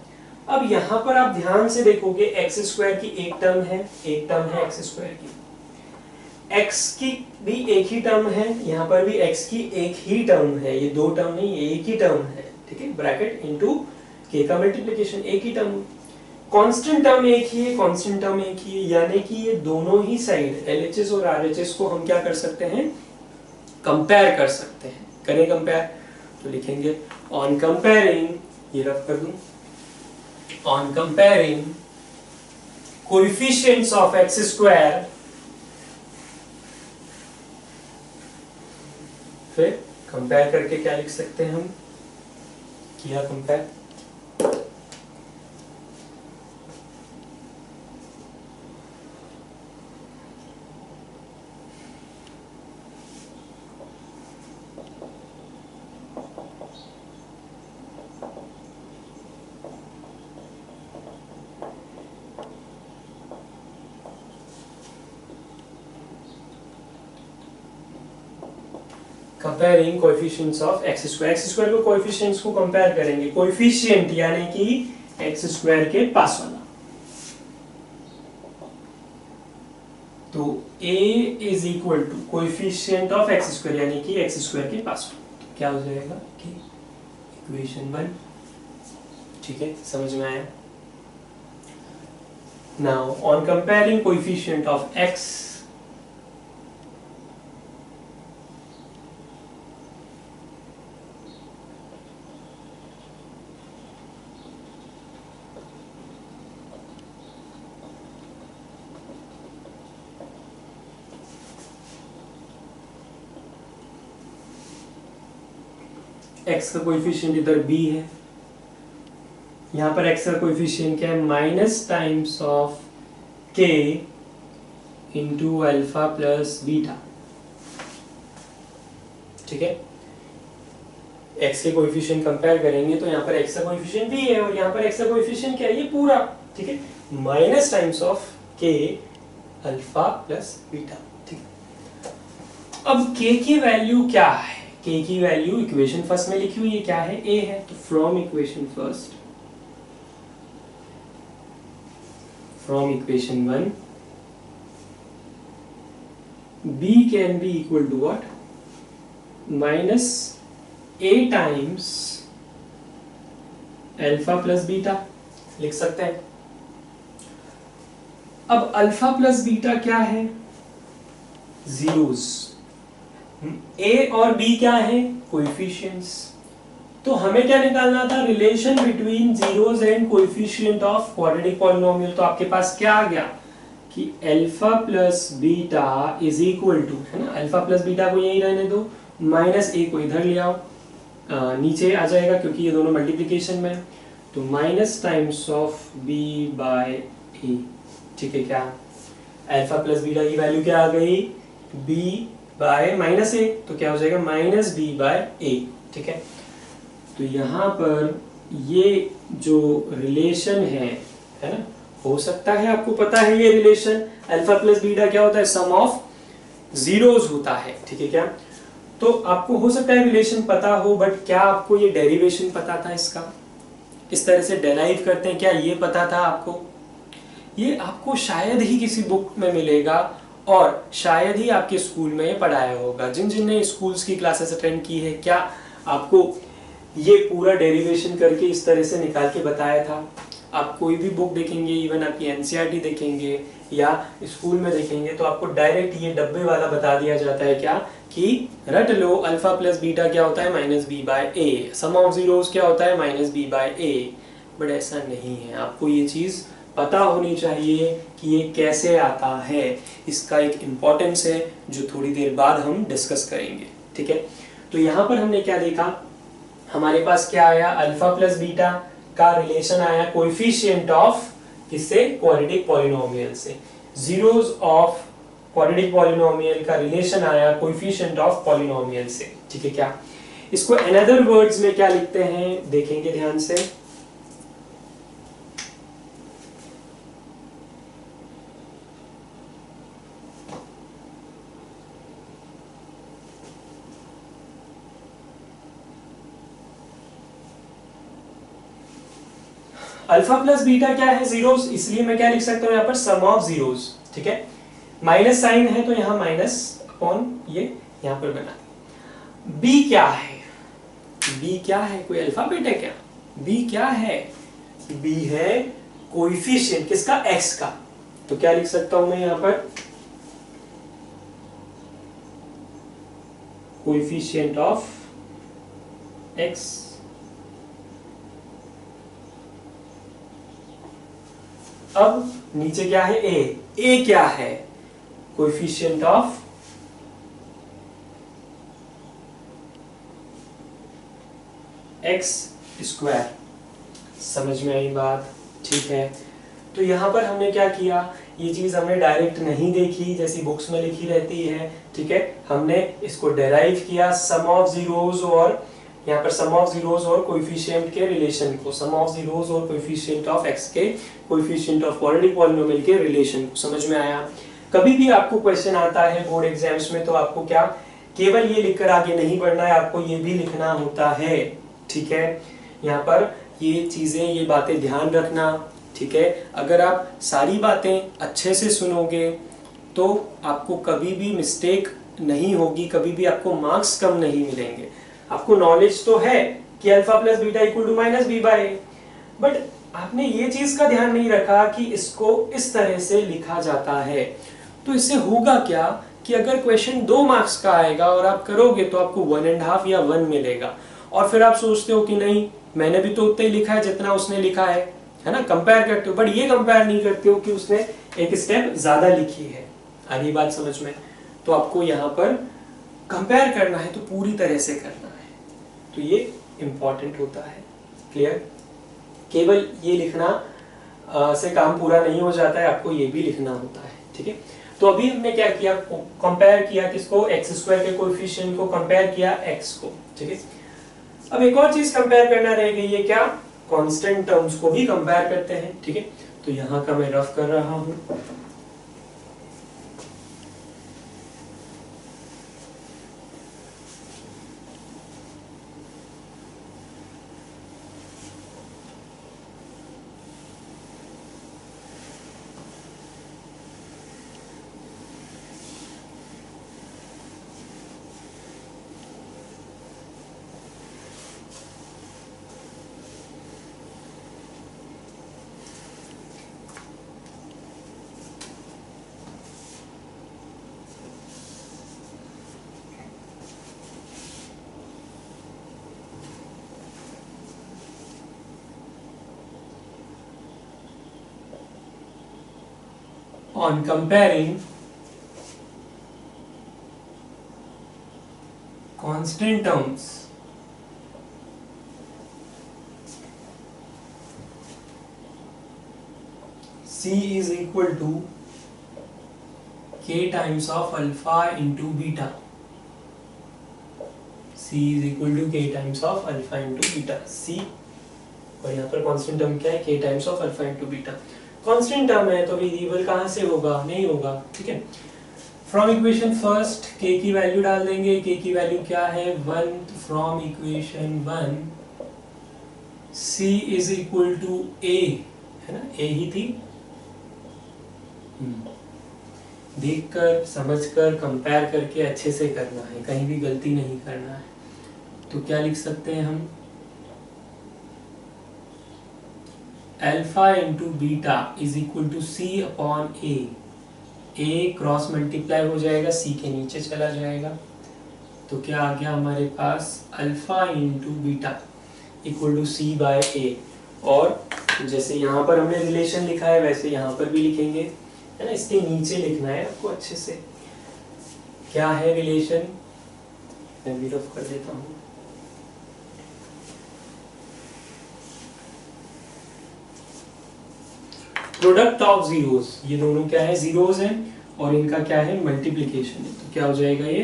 अब यहाँ पर आप ध्यान से देखोगे एक्स स्क्वायर की एक टर्म है एक्स स्क्वायर की, x की भी एक ही टर्म है, यहाँ पर भी x की एक ही टर्म है, ये दो टर्म नहीं, ये एक ही टर्म है। ठीक है, ब्रैकेट इनटू k का मल्टीप्लिकेशन, एक ही टर्म। कांस्टेंट टर्म एक ही है, कांस्टेंट टर्म एक ही है, यानी कि ये दोनों ही साइड LHS और RHS को हम क्या कर सकते हैं, कंपेयर कर सकते हैं। करें कंपेयर, तो लिखेंगे ऑन कंपेयरिंग, ये रफ कर दूं, on comparing coefficients of x square, फिर कंपेयर करके क्या लिख सकते हैं हम, किया compare, comparing coefficients of x square को कोएफिशिएंट्स को कंपेयर करेंगे, कोएफिशिएंट यानी कि एक्स स्क्वायर के पास वाला। तो a is equal to coefficient of x square यानी कि एक्स स्क्वायर के पास वाला, तो क्या हो जाएगा कि इक्वेशन 1। ठीक है, समझ में आया? Now on comparing coefficient of x, x का कोएफिशिएंट इधर b है, यहाँ पर x का कोएफिशिएंट क्या है, minus times of k into alpha plus beta. ठीक है, x के कोएफिशिएंट कंपेयर करेंगे तो यहाँ पर x का कोएफिशिएंट b है और यहाँ पर x का कोएफिशिएंट क्या है, ये पूरा। ठीक है, minus times of k alpha plus beta. ठीक है, अब k की वैल्यू क्या है, k की वैल्यू इक्वेशन फर्स्ट में लिखी हुई है, क्या है, a है। तो from equation first, from equation 1 b can be equal to what, minus a times alpha plus beta लिख सकते हैं। अब अल्फा प्लस बीटा क्या है, जीरोस, a और b क्या है, कोएफिशिएंट्स। तो हमें क्या निकालना था, relation between zeros and coefficient of quadratic polynomial. तो आपके पास क्या आ गया कि alpha plus beta is equal to, है ना, अल्फा प्लस बीटा को यही रहने दो, माइनस ए को इधर ले आओ, नीचे आ जाएगा क्योंकि ये दोनों मल्टीप्लिकेशन में है। तो minus times of B by A. ठीक है, क्या अल्फा प्लस बीटा की वैल्यू क्या आ गई, बी बाय माइनस ए, तो क्या हो जाएगा, माइनस बी बाय ए। ठीक है, तो यहाँ पर ये जो रिलेशन है ना, हो सकता है आपको पता है ये रिलेशन, अल्फा प्लस बीटा क्या होता है, सम ऑफ जीरोस होता है। ठीक है, क्या, तो आपको हो सकता है रिलेशन पता हो, बट क्या आपको ये डेरिवेशन पता था इसका, किस तरह से डेराइव करते हैं, क्या ये पता था आपको? ये आपको शायद ही किसी बुक में मिलेगा और शायद ही आपके स्कूल में ये पढ़ाया होगा। जिन जिन ने स्कूल्स की क्लासेस अटेंड की है, क्या आपको ये पूरा डेरिवेशन करके इस तरह से निकाल के बताया था? आप कोई भी बुक देखेंगे, इवन आपकी एनसीईआरटी देखेंगे या स्कूल में देखेंगे, तो आपको डायरेक्ट ये डब्बे वाला बता दिया जाता है क्या, कि रट लो अल्फा प्लस बीटा क्या होता है, minus b by a, sum of zeros क्या होता है, minus b by a. But ऐसा नहीं है, आपको ये चीज पता होनी चाहिए कि ये कैसे आता है। इसका एक इम्पोर्टेंस है जो थोड़ी देर बाद हम डिस्कस करेंगे। ठीक है, तो यहाँ पर हमने क्या देखा, हमारे पास क्या आया, अल्फा प्लस बीटा का रिलेशन आया कोएफिशिएंट ऑफ किससे, क्वाड्रेटिक पॉलिनोमियल से। जीरोस ऑफ क्वाड्रेटिक पॉलिनोमियल का रिलेशन आया कोएफिशिएंट ऑफ पॉलिनोमियल से। ठीक है, क्या इसको अनदर वर्ड्स में क्या लिखते हैं, देखेंगे ध्यान से। अल्फा प्लस बीटा क्या है, जीरोस, इसलिए मैं क्या लिख सकता हूं यहाँ पर, सम ऑफ जीरोस। ठीक है, माइनस साइन है तो यहाँ माइनस अपॉन ये यहाँ पर बना। बी क्या है, बी क्या है, कोई अल्फाबेट है क्या? बी क्या है, बी है कोएफिशिएंट किसका, एक्स का। तो क्या लिख सकता हूं मैं यहाँ पर, कोएफिशिएंट ऑफ एक्स। अब नीचे क्या है, ए क्या है, कोएफिशिएंट ऑफ एक्स स्क्वायर। समझ में आई बात? ठीक है, तो यहां पर हमने क्या किया, ये चीज हमने डायरेक्ट नहीं देखी जैसी बुक्स में लिखी रहती है। ठीक है, हमने इसको डेराइव किया सम ऑफ जीरोस और यहाँ पर सम ऑफ जीरोस और कोएफिशिएंट के रिलेशन को, सम ऑफ जीरोस और कोएफिशिएंट ऑफ एक्स के कोएफिशिएंट ऑफ क्वाड्रेटिक पॉलिनोमियल के रिलेशन को। समझ में आया? कभी भी आपको क्वेश्चन आता है बोर्ड एग्जाम्स में, तो आपको क्या केवल ये लिखकर आगे नहीं बढ़ना है, आपको ये भी लिखना होता है। ठीक है, यहाँ पर ये चीजें, ये बातें ध्यान रखना। ठीक है, अगर आप सारी बातें अच्छे से सुनोगे तो आपको कभी भी मिस्टेक नहीं होगी, कभी भी आपको मार्क्स कम नहीं मिलेंगे। आपको नॉलेज तो है कि alpha plus beta equal to minus b by a, but आपने ये चीज का ध्यान नहीं रखा कि इसको इस तरह से लिखा जाता है। तो इससे होगा क्या कि अगर क्वेश्चन 2 मार्क्स का आएगा और आप करोगे तो आपको 1.5 या 1 मिलेगा, और फिर आप सोचते हो कि नहीं मैंने भी तो उतना ही लिखा है जितना उसने लिखा है ना, कंपेयर करते हो, बट ये कंपेयर नहीं करते हो कि उसने एक स्टेप ज्यादा लिखी है। आ रही बात समझ में? तो आपको यहाँ पर कंपेयर करना है तो पूरी तरह से करना है, तो ये इंपॉर्टेंट होता है। क्लियर? केवल ये लिखना से काम पूरा नहीं हो जाता है, आपको ये भी लिखना होता है। ठीक है, तो अभी हमने क्या किया, कंपेयर किया किसको, एक्स स्क्वायर के कोएफिशिएंट को कंपेयर किया एक्स को। ठीक है, अब एक और चीज कंपेयर करना रह गई है, क्या, कांस्टेंट टर्म्स को भी कंपेयर करते हैं। ठीक है, तो यहाँ का मैं रफ कर रहा हूं। On comparing constant terms, C is equal to K times of alpha into beta. C is equal to K times of alpha into beta. C और यहाँ पर कांस्टेंट टर्म क्या है, K times of alpha into beta. Constant term है तो variable कहाँ से होगा, नहीं होगा। ठीक है, फ्रॉम इक्वेशन फर्स्ट K की वैल्यू डाल देंगे। K की वैल्यू क्या है 1, from equation 1 C is equal to A, है ना, A ही थी। देखकर समझकर कंपेयर करके अच्छे से करना है, कहीं भी गलती नहीं करना है। तो क्या लिख सकते हैं हम, alpha into beta is equal to C upon A। A cross multiply हो जाएगा, C के नीचे चला जाएगा, तो क्या आ गया हमारे पास alpha into beta equal to C by A। और जैसे यहाँ पर हमने रिलेशन लिखा है वैसे यहाँ पर भी लिखेंगे, है ना, इसके नीचे लिखना है आपको अच्छे से। क्या है रिलेशन, मैं भी रफ कर देता हूँ। प्रोडक्ट ऑफ जीरोस, ये दोनों क्या है, जीरोस हैं और इनका क्या है, मल्टीप्लिकेशन है। तो क्या हो जाएगा ये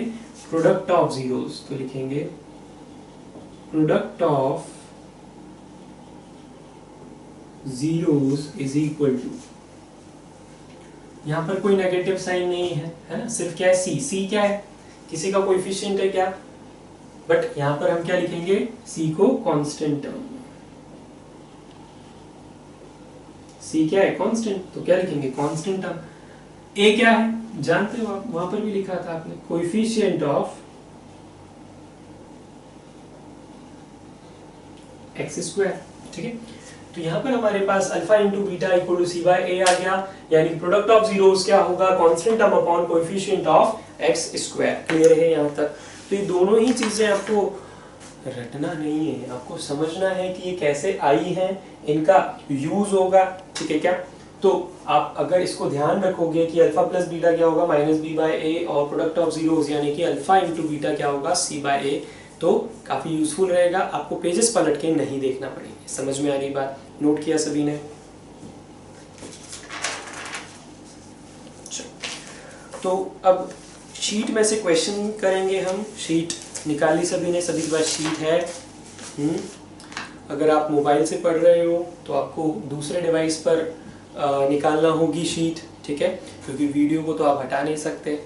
प्रोडक्ट ऑफ जीरोस, तो लिखेंगे product of zeros is equal to, यहाँ पर कोई नेगेटिव साइन नहीं है, है ना, सिर्फ क्या है C। C क्या है, किसी का कोएफिशिएंट है क्या, बट यहाँ पर हम क्या लिखेंगे, C को कांस्टेंट टर्म। C क्या है, कांस्टेंट, तो क्या लिखेंगे कांस्टेंट टर्म। A क्या है जानते हो आप, वहां पर भी लिखा था आपने, कोएफिशिएंट ऑफ एक्स स्क्वायर। ठीक है, तो यहाँ पर हमारे पास alpha into beta equal to C by A आ गया, यानी प्रोडक्ट ऑफ जीरोस क्या होगा, constant term upon coefficient of x square. Clear है यहाँ तक? तो ये दोनों ही चीजें आपको रटना नहीं है, आपको समझना है कि ये कैसे आई है, इनका यूज होगा। ठीक है क्या, तो आप अगर इसको ध्यान रखोगे कि अल्फा प्लस बीटा क्या होगा माइनस बी बाय ए, और प्रोडक्ट ऑफ जीरोस यानी कि अल्फा इंटू बीटा क्या होगा C बाय ए, तो काफी यूजफुल रहेगा, आपको पेजेस पलट के नहीं देखना पड़ेगा। समझ में आ रही बात, नोट किया सभी ने? तो अब शीट में से क्वेश्चन करेंगे हम। शीट निकाली सभी ने, सभी के पास शीट है। अगर आप मोबाइल से पढ़ रहे हो तो आपको दूसरे डिवाइस पर निकालना होगी शीट। ठीक है, क्योंकि वीडियो को तो आप हटा नहीं सकते,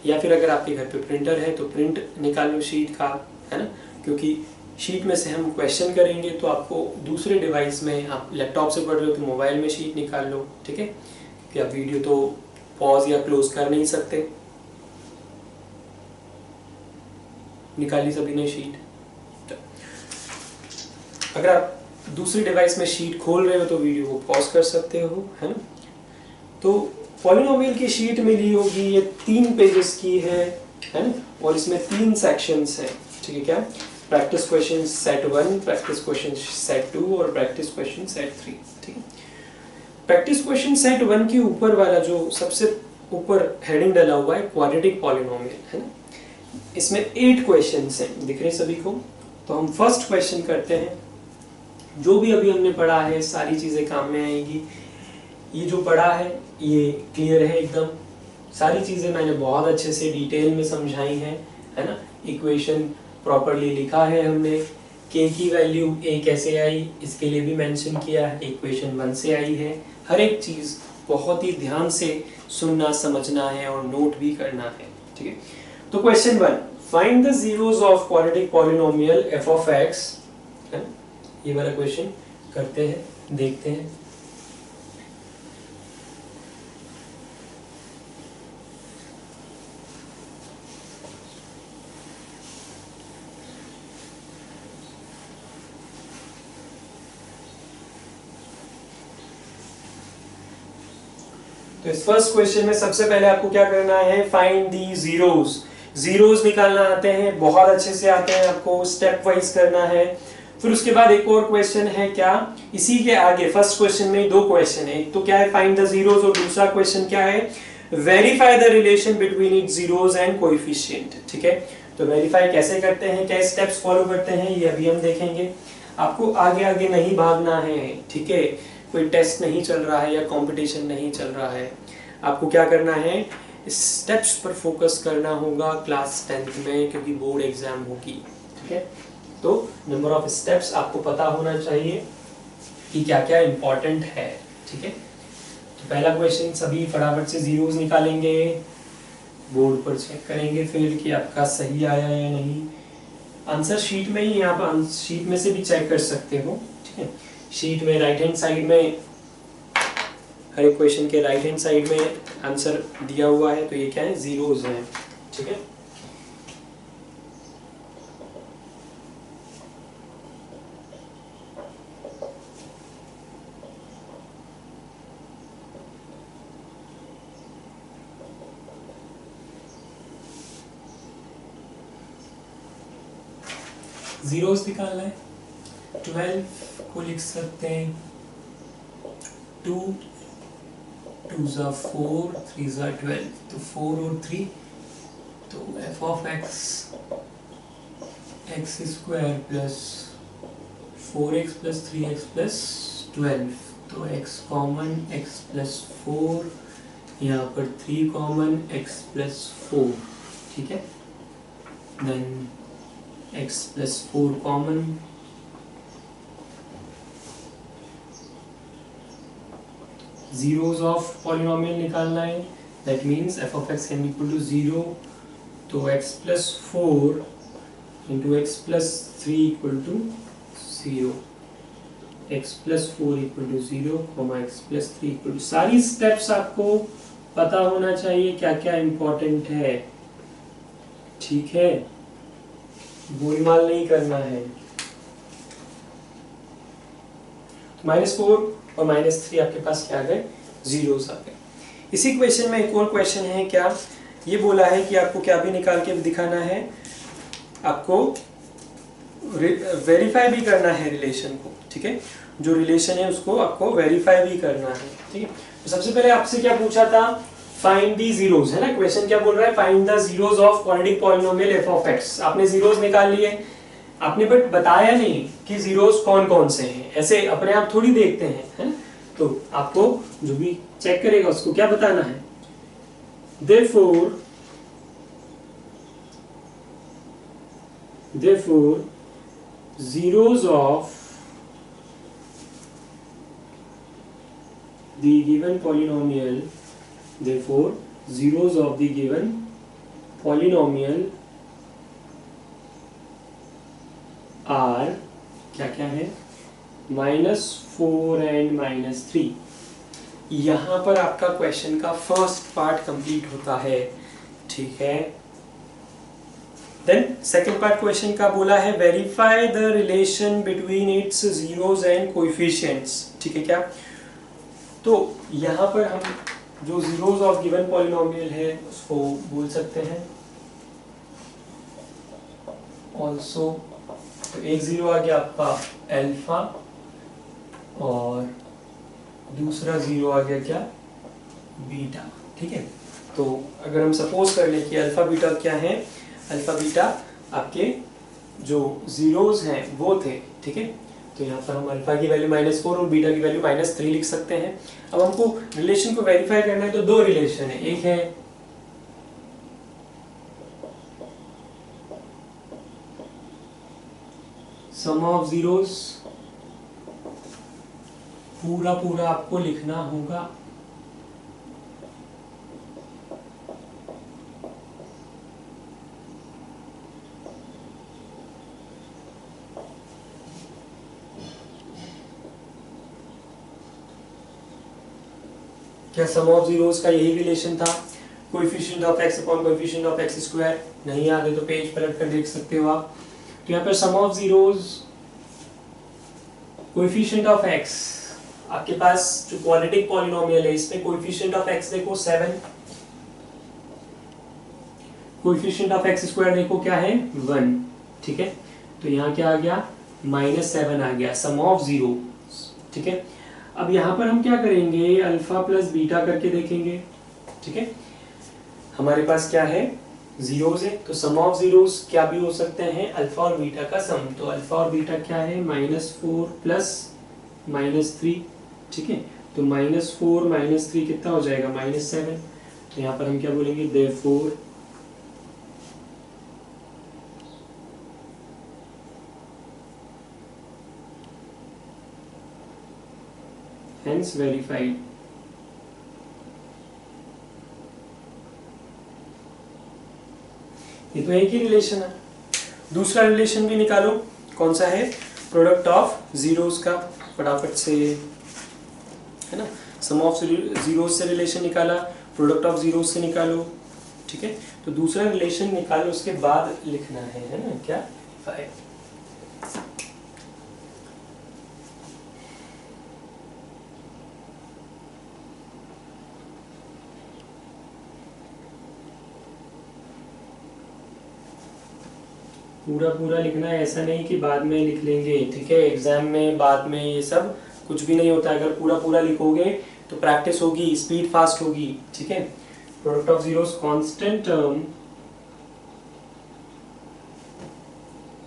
या फिर अगर आपके घर पे प्रिंटर है तो प्रिंट निकाल लो शीट का, है ना, क्योंकि शीट में से हम क्वेश्चन करेंगे तो आपको दूसरे डिवाइस में, आप लैपटॉप से पढ़ रहे हो तो मोबाइल में शीट निकाल लो। ठीक है, क्योंकि आप वीडियो तो पॉज या क्लोज कर नहीं सकते। निकाली सभी ने शीट? अगर आप दूसरी डिवाइस में शीट खोल रहे हो तो वीडियो को पॉज कर सकते हो, है ना। तो पॉलिनोमियल की शीट मिली होगी, ये 3 पेजेस की है ना, और इसमें 3 सेक्शंस हैं, ठीक है। क्या? Practice question set 1, practice question set 2 और प्रैक्टिस क्वेश्चन सेट 3, ठीक है। प्रैक्टिस क्वेश्चन सेट 1 के ऊपर वाला जो सबसे ऊपर हेडिंग डाला हुआ है क्वाड्रेटिक पॉलिनोमियल, है ना। इसमें 8 क्वेश्चंस हैं, दिख रहे सभी को। तो हम फर्स्ट क्वेश्चन करते हैं। जो भी अभी हमने पढ़ा है सारी चीजें काम में आएंगी। ये जो पढ़ा है ये क्लियर है एकदम, सारी चीजें मैंने बहुत अच्छे से डिटेल में समझाई हैं, है ना। इक्वेशन प्रॉपरली लिखा है हमने, k की वैल्यू a कैसे आई इसके लिए भी मेंशन किया है, इक्वेशन 1 से आई है। हर एक चीज बहुत ही ध्यान से सुनना समझना है और नोट भी करना है, ठीक है। तो question 1, find the zeros of quadratic polynomial f of x, है, ये वाला क्वेश्चन करते हैं, देखते हैं। तो इस फर्स्ट क्वेश्चन में सबसे पहले आपको क्या करना है, फाइंड दी जीरोस। जीरोस निकालना आते हैं, बहुत अच्छे से आते हैं, आपको स्टेप वाइज करना है। फिर उसके बाद एक और क्वेश्चन है, क्या इसी के आगे फर्स्ट क्वेश्चन में 2 क्वेश्चन है। एक तो क्या है फाइंड द जीरोस, और दूसरा क्वेश्चन क्या है, verify the relation between its zeros and coefficient, ठीक है। तो वेरीफाई कैसे करते हैं, क्या स्टेप्स फॉलो करते हैं, ये अभी हम देखेंगे। आपको आगे आगे नहीं भागना है, ठीक है। कोई टेस्ट नहीं चल रहा है या कंपटीशन नहीं चल रहा है, आपको क्या करना है, स्टेप्स पर फोकस करना होगा क्लास 10th में, क्योंकि बोर्ड एग्जाम होगी, ठीक है। तो नंबर ऑफ स्टेप्स आपको पता होना चाहिए कि क्या क्या इंपॉर्टेंट है, ठीक है। तो पहला क्वेश्चन सभी फटाफट से जीरोस निकालेंगे, बोर्ड पर चेक करेंगे फिर कि आपका सही आया या नहीं। आंसर शीट में ही, यहाँ पर शीट में से भी चेक कर सकते हो, ठीक है। शीट में राइट हैंड साइड में, हर एक क्वेश्चन के राइट हैंड साइड में आंसर दिया हुआ है, तो ये क्या है, जीरोस हैं, ठीक है। जीरोस निकालना है। 12 को लिख सकते हैं 2 2 ज़ा 4 3 ज़ा 12, तो 4 और 3, तो f of x x square plus 4x plus 3x plus 12, तो x कॉमन x प्लस 4, यहाँ पर 3 कॉमन x प्लस 4, ठीक है। Then x plus 4 common, zeros of polynomial निकालना है, that means f of x can equal to 0, तो x plus 4 into x plus 3 equal to 0, x plus 4 equal to 0, x plus 3 equal to. सारी steps आपको पता होना चाहिए क्या क्या इंपॉर्टेंट है, ठीक है, गोलमाल नहीं करना है। -4 और -3 आपके पास क्या आ गए, जीरोस आ गए। इसी क्वेश्चन में एक और क्वेश्चन है, क्या ये बोला है कि आपको क्या भी निकाल के दिखाना है, आपको वेरीफाई भी करना है रिलेशन को, ठीक है। जो रिलेशन है उसको आपको वेरीफाई भी करना है, ठीक है। तो सबसे पहले आपसे क्या पूछा था, फाइंड दी जीरोस, है ना। क्वेश्चन क्या बोल रहा है, find the zeros of quadratic polynomial f of x। आपने जीरोस निकाल लिए, आपने बट बताया नहीं कि जीरोस कौन कौन से हैं, ऐसे अपने आप थोड़ी देखते हैं, है ना। तो आपको जो भी चेक करेगा उसको क्या बताना है, therefore zeros of the given polynomial, therefore zeros of the given polynomial are क्या क्या है, -4 and -3। यहाँ पर आपका क्वेश्चन का फर्स्ट पार्ट कंप्लीट होता है, ठीक है। देन सेकेंड पार्ट क्वेश्चन का बोला है verify the relation between its zeros and coefficients. ठीक है क्या? तो यहाँ पर हम जो जीरोज ऑफ गिवन पॉलिनोमियल है उसको बोल सकते हैं ऑल्सो। तो एक जीरो आ गया आपका अल्फा और दूसरा जीरो आ गया क्या? बीटा। ठीक है, तो अगर हम सपोज कर लें कि अल्फा बीटा क्या है, अल्फा बीटा आपके जो जीरोज हैं वो थे। ठीक है, तो यहाँ पर हम अल्फा की वैल्यू -4 और बीटा की वैल्यू -3 लिख सकते हैं। अब हमको रिलेशन को वेरीफाई करना है, तो दो रिलेशन है, एक है सम ऑफ जीरोज, पूरा पूरा आपको लिखना होगा, क्या सम ऑफ जीरोज का यही रिलेशन था, coefficient of x upon coefficient of x square? नहीं याद है तो पेज पलट कर देख सकते हो आप। तो यहाँ पर sum of zeros coefficient of x, आपके पास जो क्वाड्रेटिक पॉलिनोमियल है इसमें कोएफिशिएंट ऑफ x देखो 7, कोएफिशिएंट ऑफ x स्क्वायर देखो क्या है 1। ठीक है, तो यहाँ क्या आ गया -7 आ गया सम ऑफ जीरो। ठीक है, अब यहाँ पर हम क्या करेंगे, अल्फा प्लस बीटा करके देखेंगे। ठीक है, हमारे पास क्या है जीरोज है, तो सम ऑफ जीरोज क्या भी हो सकते हैं, अल्फा और बीटा का सम। तो अल्फा और बीटा क्या है -4 प्लस -3। ठीक है, तो -4 -3 कितना हो जाएगा -7। तो यहाँ पर हम क्या बोलेंगे, देयरफॉर हेंस वेरीफाइड। ये तो एक ही रिलेशन है। दूसरा रिलेशन भी निकालो, कौन सा है, प्रोडक्ट ऑफ जीरोस का, फटाफट से, है ना। सम ऑफ जीरोस से रिलेशन निकाला, प्रोडक्ट ऑफ जीरोस से निकालो। ठीक है, तो दूसरा रिलेशन निकालो, उसके बाद लिखना है ना क्या, 5। पूरा पूरा लिखना है, ऐसा नहीं कि बाद में लिख लेंगे। ठीक है, एग्जाम में बाद में ये सब कुछ भी नहीं होता। अगर पूरा पूरा लिखोगे तो प्रैक्टिस होगी, स्पीड फास्ट होगी। ठीक है, product of zeros constant term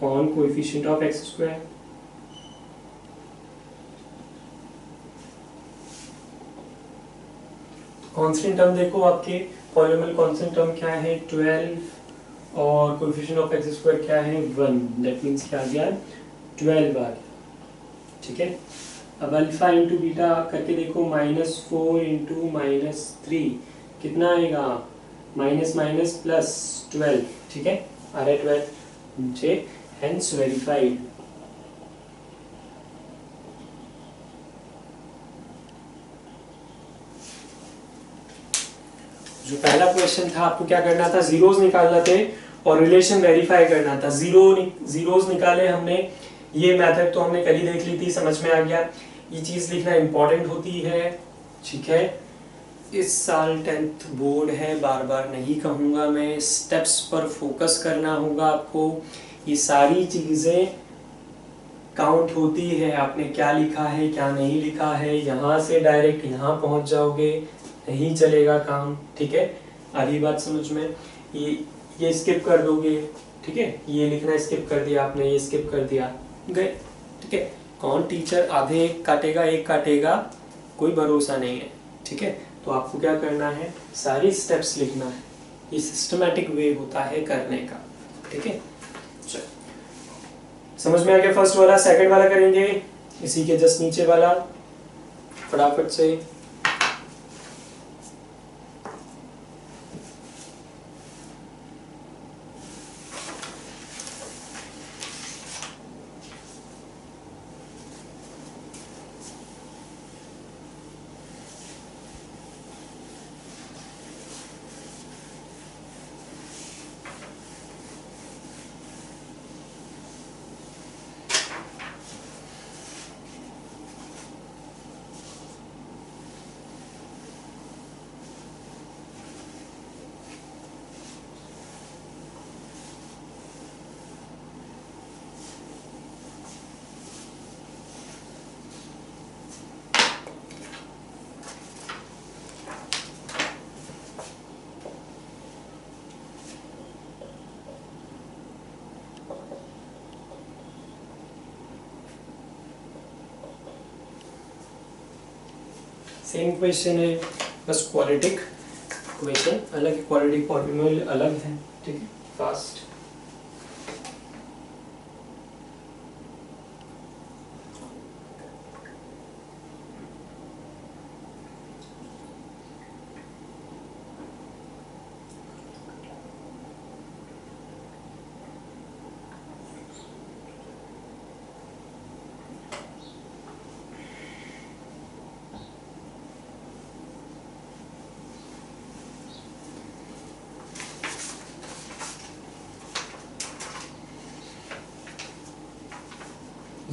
on coefficient of x square. Constant term देखो, आपके पॉलिनोमियल कांस्टेंट टर्म क्या है 12 और कोएफिशिएंट ऑफ एक्स स्क्वायर क्या है 1। दैट मींस क्या आ गया 12 आ गया। ठीक है, अब अल्फा इंटू बीटा करके देखो, -4 इंटू -3 कितना आएगा, माइनस माइनस प्लस 12। ठीक है, आ रहा है 12, हेंस वेरीफाइड। जो पहला क्वेश्चन था, आपको क्या करना था, जीरोस निकालना थे और रिलेशन वेरीफाई करना था। जीरोस निकाले हमने, ये मेथड तो हमने कल ही देख ली थी, समझ में आ गया। ये चीज लिखना इंपॉर्टेंट होती है। ठीक है, इस साल 10th बोर्ड है, बार बार नहीं कहूँगा मैं, स्टेप्स पर फोकस करना होगा आपको। ये सारी चीज़ें काउंट होती है, आपने क्या लिखा है क्या नहीं लिखा है, यहाँ से डायरेक्ट यहाँ पहुँच जाओगे, नहीं चलेगा काम। ठीक है, आधी बात समझ में, ये स्किप कर दोगे। ठीक है, ये लिखना स्किप कर दिया आपने, ये स्किप कर दिया, गए। ठीक है, कौन टीचर आधे एक काटेगा कोई भरोसा नहीं है। ठीक है, तो आपको क्या करना है, सारी स्टेप्स लिखना है। ये सिस्टमैटिक वे होता है करने का। ठीक है, चलो समझ में आ गया। फर्स्ट वाला, सेकंड वाला करेंगे इसी के जस्ट नीचे वाला, फटाफट से। सेम क्वेश्चन है, बस क्वाड्रेटिक क्वेश्चन अलग है, क्वाड्रेटिक पॉलिनोमियल अलग है, ठीक है। फास्ट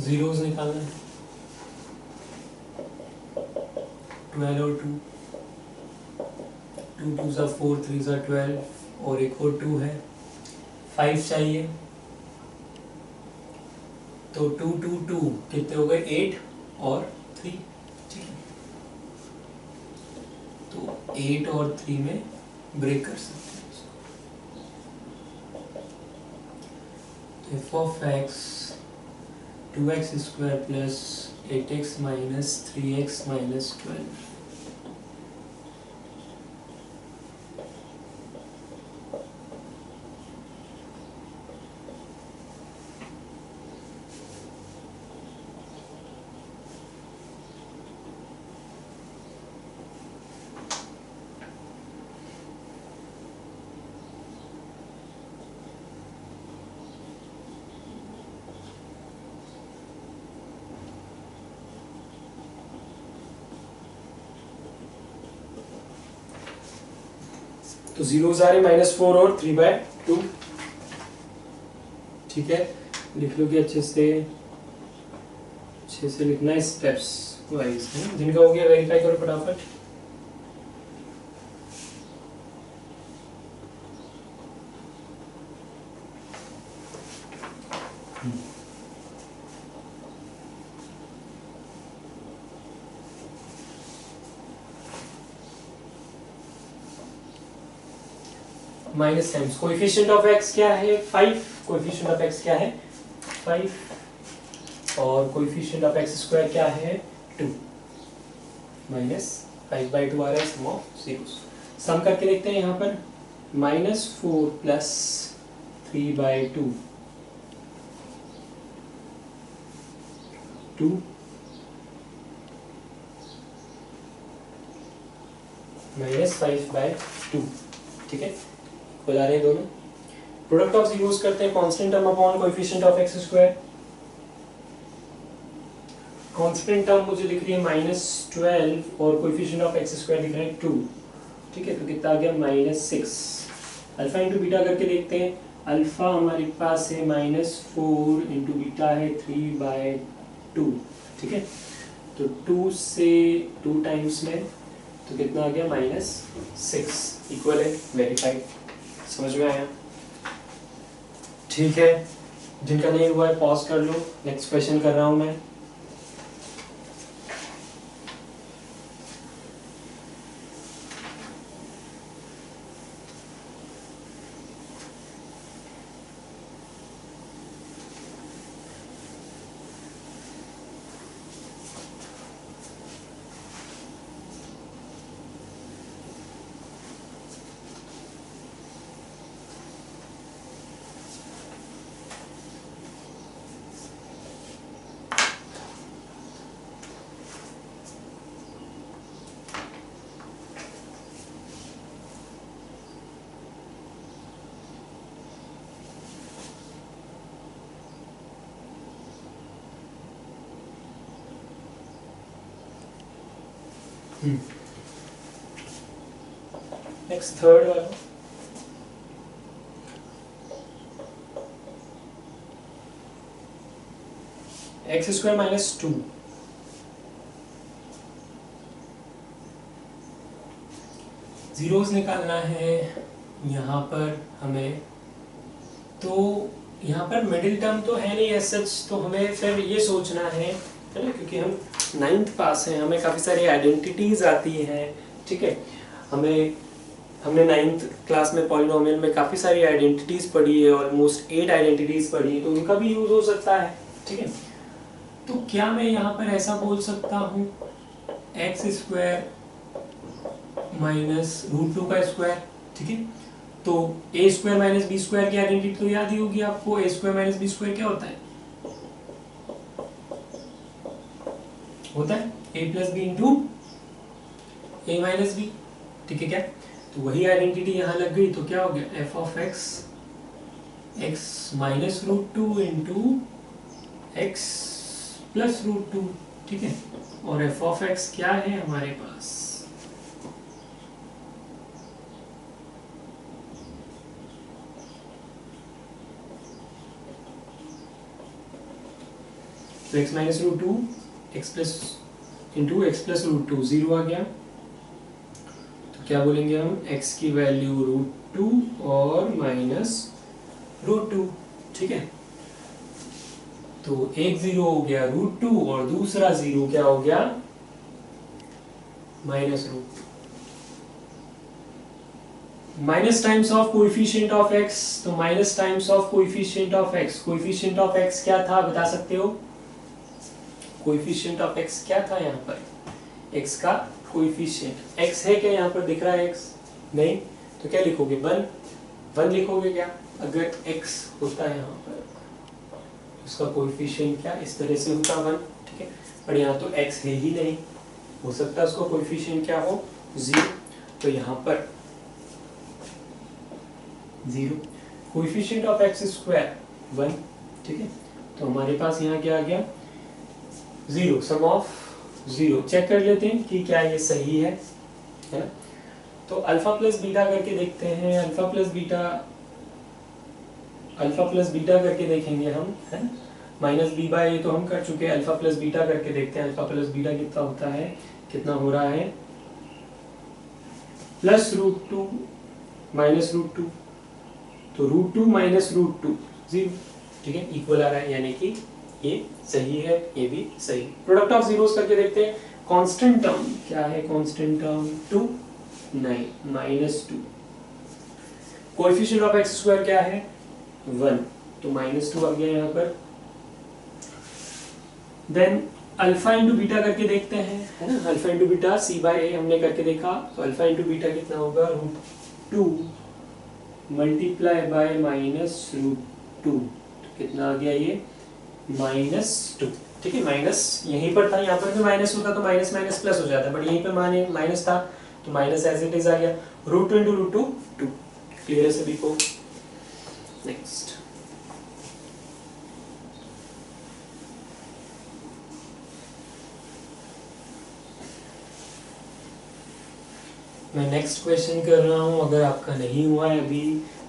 जीरोस निकालना है, 12 और 2, 2 2 सा 4, 3 सा 12 और एक और 2 है, 5 चाहिए। तो 2 2 2 कितने हो गए, 8 और 3, ठीक है। तो 8 और 3 में ब्रेक कर सकते हैं इसको। f of x 2x square plus 8x minus 3x minus 12, तो जीरोस आ रहे -4 और 3/2, ठीक है। लिख लो कि अच्छे से लिखना है स्टेप्स वाइज, जिनका हो गया वेरीफाई करो फटाफट। Minus times coefficient of x क्या है, 5। कोएफिशिएंट ऑफ एक्स क्या है, 5 और कोएफिशिएंट ऑफ एक्स स्क्वायर क्या है, 2। -5/2 आ रहा है, सम ऑफ जीरोस। सम करके देखते हैं यहाँ पर, -4 प्लस 3/2 2 -5/2, ठीक है। बता रहे हैं दोनों। प्रोडक्ट ऑफ जीरोस करते हैं, constant term upon coefficient of x square. Constant term मुझे दिख रही है -12 और कोएफिशिएंट ऑफ एक्स स्क्वायर दिख रहा है 2, ठीक है। तो कितना आ गया, -6। अल्फा इंटू बीटा करके देखते हैं। अल्फा हमारे पास है -4 इंटू बीटा है 3/2, ठीक है। तो 2 से 2 टाइम्स में तो कितना आ गया, -6, इक्वल है, वेरीफाइड। समझ में आया, ठीक है। जिनका नहीं हुआ है पॉज कर लो, नेक्स्ट क्वेश्चन कर रहा हूं मैं। नेक्स्ट थर्ड वाला, एक्स स्क्वायर -2 जीरोस निकालना है यहाँ पर हमें। तो यहाँ पर मिडिल टर्म तो है नहीं एज सच, तो हमें फिर ये सोचना है ना, क्योंकि हम 9th पास हैं, हमें काफ़ी सारी आइडेंटिटीज आती हैं, ठीक है। हमने 9th क्लास में पॉलिनोमियल में काफ़ी सारी आइडेंटिटीज पढ़ी है, ऑलमोस्ट 8 आइडेंटिटीज पढ़ी है, तो उनका भी यूज हो सकता है, ठीक है। तो क्या मैं यहाँ पर ऐसा बोल सकता हूँ एक्स स्क्वायर माइनस रूट 2 का स्क्वायर, ठीक है। तो ए स्क्वायर माइनस बी स्क्वायर की आइडेंटिटी तो याद ही होगी आपको, ए स्क्वायर माइनस बी स्क्वायर क्या होता है, ए प्लस बी इंटू ए माइनस बी, ठीक है क्या। तो वही आइडेंटिटी यहां लग गई, तो क्या हो गया, f of x x minus root 2 into x plus root 2, ठीक है। और एफ ऑफ एक्स क्या है हमारे पास, तो x minus root 2 x plus into x plus root 2, 0 आ गया। तो क्या बोलेंगे हम, x की वैल्यू रूट 2 और माइनस रूट 2, ठीक है। तो एक 0 हो गया रूट 2 और दूसरा 0 क्या हो गया, minus root. Minus times of coefficient of x, तो minus times of coefficient of x, coefficient of x क्या था बता सकते हो, कोएफिशिएंट ऑफ x क्या था यहाँ पर, x का कोएफिशिएंट, x है क्या यहाँ पर दिख रहा है x, नहीं, तो क्या लिखोगे, 1 लिखोगे क्या, अगर x होता है यहाँ पर उसका कोएफिशिएंट क्या इस तरह से होता 1, ठीक है। पर यहाँ तो x है ही नहीं, हो सकता है उसका कोएफिशिएंट क्या हो, 0, तो यहाँ पर 0, कोएफिशिएंट ऑफ x स्क्वायर 1, ठीक है। तो हमारे पास यहाँ क्या आ गया, 0, सम ऑफ 0। चेक कर लेते हैं कि क्या ये सही है ना। तो अल्फा प्लस बीटा करके देखते हैं, अल्फा प्लस बीटा करके देखेंगे हम, है ना। माइनस बी बाय ए तो हम कर चुके हैं, अल्फा प्लस बीटा करके देखते हैं, अल्फा प्लस बीटा कितना होता है, कितना हो रहा है, प्लस रूट 2 माइनस रूट 2, तो रूट 2 माइनस रूट 2 0, ठीक है, इक्वल आ रहा है, यानी कि ये सही है, ये भी सही। प्रोडक्ट ऑफ जीरोस करके देखते हैं, कांस्टेंट टर्म क्या है, कांस्टेंट टर्म 2 नहीं minus 2, coefficient of x square क्या है 1, तो माइनस 2 आ गया यहाँ पर। देन अल्फा इंटू बीटा करके देखते हैं, है ना, alpha into beta c by a हमने करके देखा, तो अल्फा इंटू बीटा कितना होगा, root 2 multiply by minus root 2, कितना आ गया ये, -2, ठीक है। माइनस यहीं पर था, यहाँ पर भी माइनस होता तो माइनस माइनस प्लस हो जाता, बट यहीं पर माने माइनस था तो माइनस एज इट इज आ गया, रूट 2 इंटू रूट 2 क्लियर है सभी को। नेक्स्ट मैं नेक्स्ट क्वेश्चन कर रहा हूँ, अगर आपका नहीं हुआ है अभी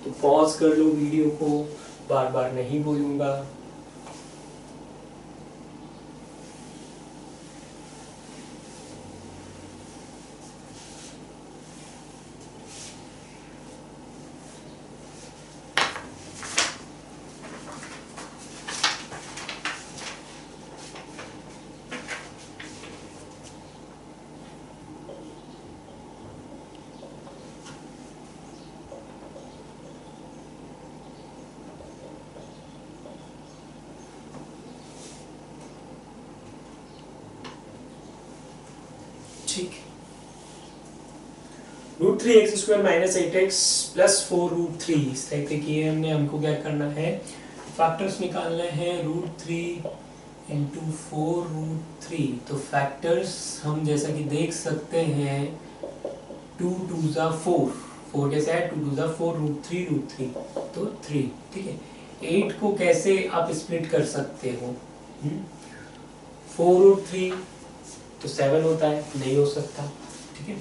तो पॉज कर लो वीडियो को, बार बार नहीं बोलूँगा। ठीक, root 3 x square minus 8x plus 4 root 3, इस टाइप के किए हमने। हमको क्या करना है, फैक्टर्स निकालने हैं, रूट 3 इंटू 4 रूट 3। तो फैक्टर्स हम जैसा कि देख सकते हैं, 2 2 ज़ा 4, 4 कैसे है, 2 2 ज़ा 4 रूट 3 तो 3, ठीक है। 8 को कैसे आप स्प्लिट कर सकते हो, 4 रूट 3 तो 7 होता है, नहीं हो सकता, ठीक है।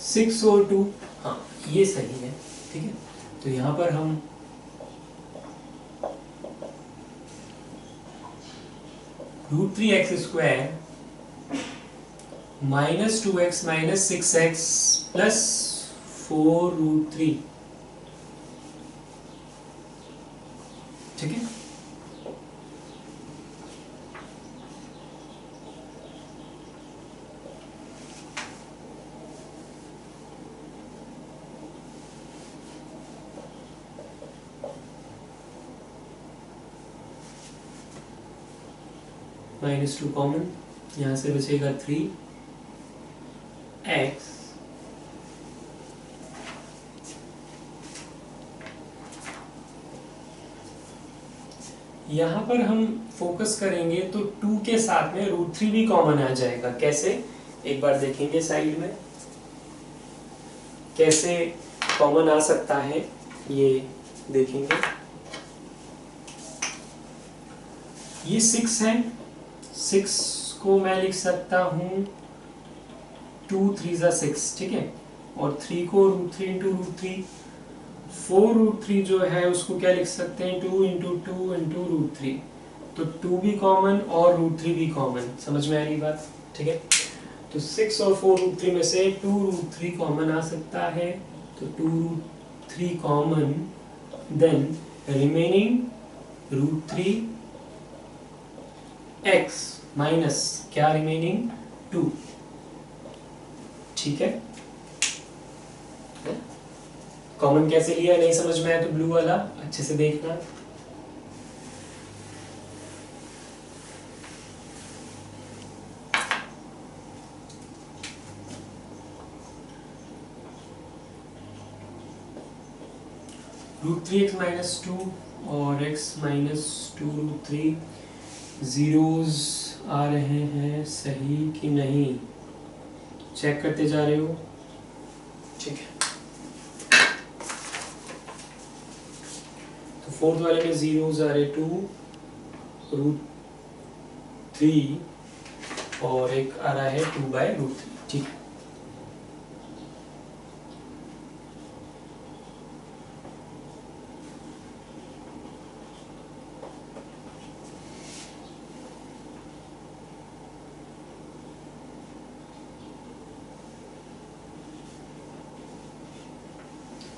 6 और 2, हाँ ये सही है, ठीक है। तो यहाँ पर हम root 3 x square minus 2x minus 6x plus 4 root 3, ठीक है। -2 कॉमन, यहाँ से बचेगा 3 एक्स यहां पर हम फोकस करेंगे तो 2 के साथ में √3 भी कॉमन आ जाएगा। कैसे, एक बार देखेंगे साइड में कैसे कॉमन आ सकता है, ये देखेंगे। ये 6 है, 6 को मैं लिख सकता हूं 2 3 = 6, ठीक है, और 3 को √3 इंटू √3, 4√3 जो है उसको क्या लिख सकते हैं 2 इंटू 2 इंटू √3, तो 2 भी कॉमन और √3 भी कॉमन। समझ में आ रही बात, ठीक है। तो 6 और 4√3 में से 2√3 कॉमन आ सकता है, तो 2√3 common, then remaining √3 x minus क्या रिमेनिंग 2, ठीक है। कॉमन कैसे लिया नहीं समझ में आया तो ब्लू वाला अच्छे से देखना। √3x माइनस 2 और x माइनस 2√3 जीरोस आ रहे हैं सही कि नहीं, चेक करते जा रहे हो, ठीक है। तो फोर्थ वाले में जीरोस आ रहे 2√3 और एक आ रहा है 2/√3, ठीक है।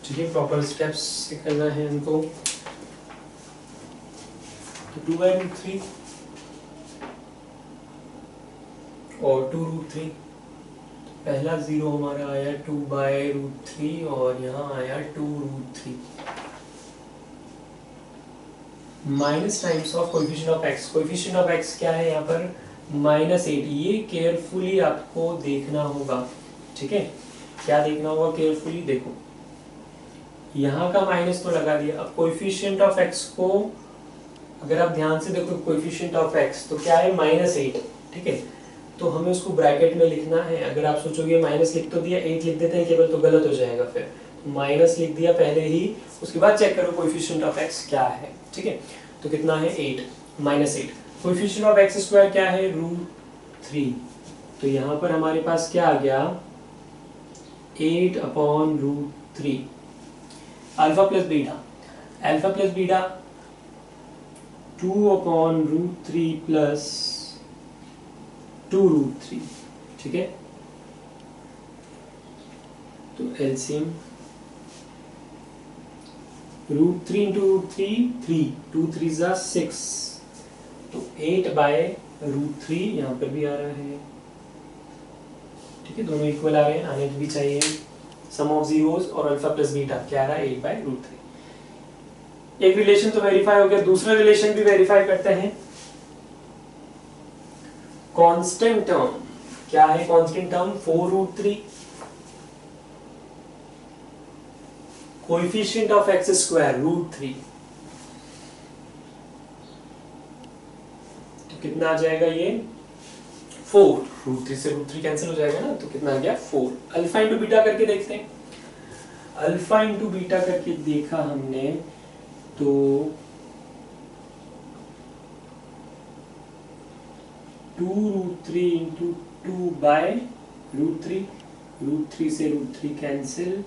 चलिए प्रॉपर स्टेप्स से करना है हमको। तो 2/√3 और 2√3, पहला जीरो हमारा आया 2/√3 और यहाँ आया 2√3 minus times of coefficient of x। Coefficient of x क्या है यहाँ पर -8। ये केयरफुली आपको देखना होगा, ठीक है। क्या देखना होगा केयरफुली, देखो यहाँ का माइनस तो लगा दिया। अब कोएफिशिएंट ऑफ x को अगर आप ध्यान से देखो, कोएफिशिएंट ऑफ x तो क्या है -8, ठीक है। तो हमें उसको ब्रैकेट में लिखना है। अगर आप सोचोगे माइनस लिख तो दिया 8 लिख देते हैं केवल, तो गलत हो जाएगा। फिर माइनस लिख दिया पहले ही, उसके बाद चेक करो कोएफिशिएंट ऑफ x क्या है, ठीक है। तो कितना है 8 -8। कोएफिशिएंट ऑफ x² क्या है √3, तो यहाँ पर हमारे पास क्या आ गया 8/√3। Alpha plus beta, alpha plus beta 2/√3 plus 2√3, ठीक है। तो एलसीएम √3 इंटू √3 3, 2 3 = 6, तो 8/√3 यहाँ पर भी आ रहा है, ठीक है। दोनों इक्वल आ रहे हैं, आने भी चाहिए। सम ऑफ जीरोस और अल्फा प्लस बीटा क्या आ रहा है 8/√3। एक रिलेशन तो वेरीफाई हो गया, दूसरा रिलेशन भी वेरीफाई करते हैं। कांस्टेंट टर्म क्या है, constant term 4√3, coefficient of x² √3, तो कितना आ जाएगा ये 4। √3 से √3 कैंसिल हो जाएगा ना, तो कितना आ गया 4। अल्फा इंटू बीटा करके देखते हैं। अल्फा इंटू बीटा करके देखा हमने तो 2√3 इंटू 2/√3, √3 से √3 कैंसिल,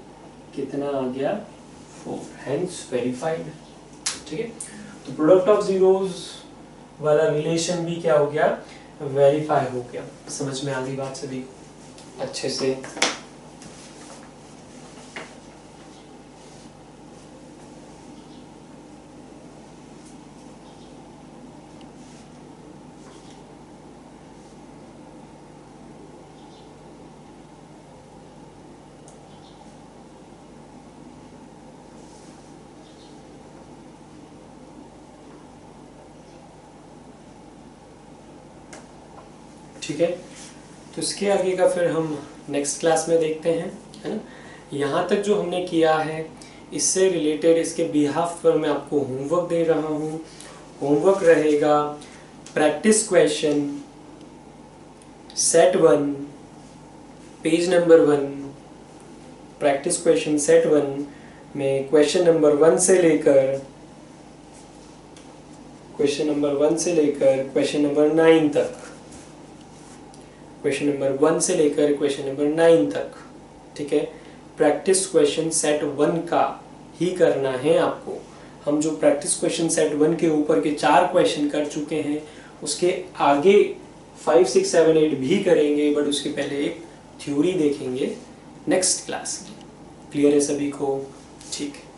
कितना आ गया 4, हेंस वेरीफाइड, ठीक है। तो प्रोडक्ट ऑफ जीरोस वाला रिलेशन भी क्या हो गया वेरीफाई हो गया। समझ में आ गई बात सभी अच्छे से। ठीक है, तो इसके आगे का फिर हम नेक्स्ट क्लास में देखते हैं, है ना। यहाँ तक जो हमने किया है इससे रिलेटेड इसके बिहाफ पर मैं आपको होमवर्क दे रहा हूँ। होमवर्क रहेगा practice question set 1 page number 1, practice question set 1 में क्वेश्चन नंबर 1 से लेकर क्वेश्चन नंबर 9 तक, क्वेश्चन नंबर 1 से लेकर क्वेश्चन नंबर 9 तक, ठीक है। प्रैक्टिस क्वेश्चन सेट 1 का ही करना है आपको। हम जो प्रैक्टिस क्वेश्चन सेट 1 के ऊपर के 4 क्वेश्चन कर चुके हैं, उसके आगे 5, 6, 7, 8 भी करेंगे, बट उसके पहले एक थ्योरी देखेंगे नेक्स्ट क्लास में। क्लियर है सभी को? ठीक है।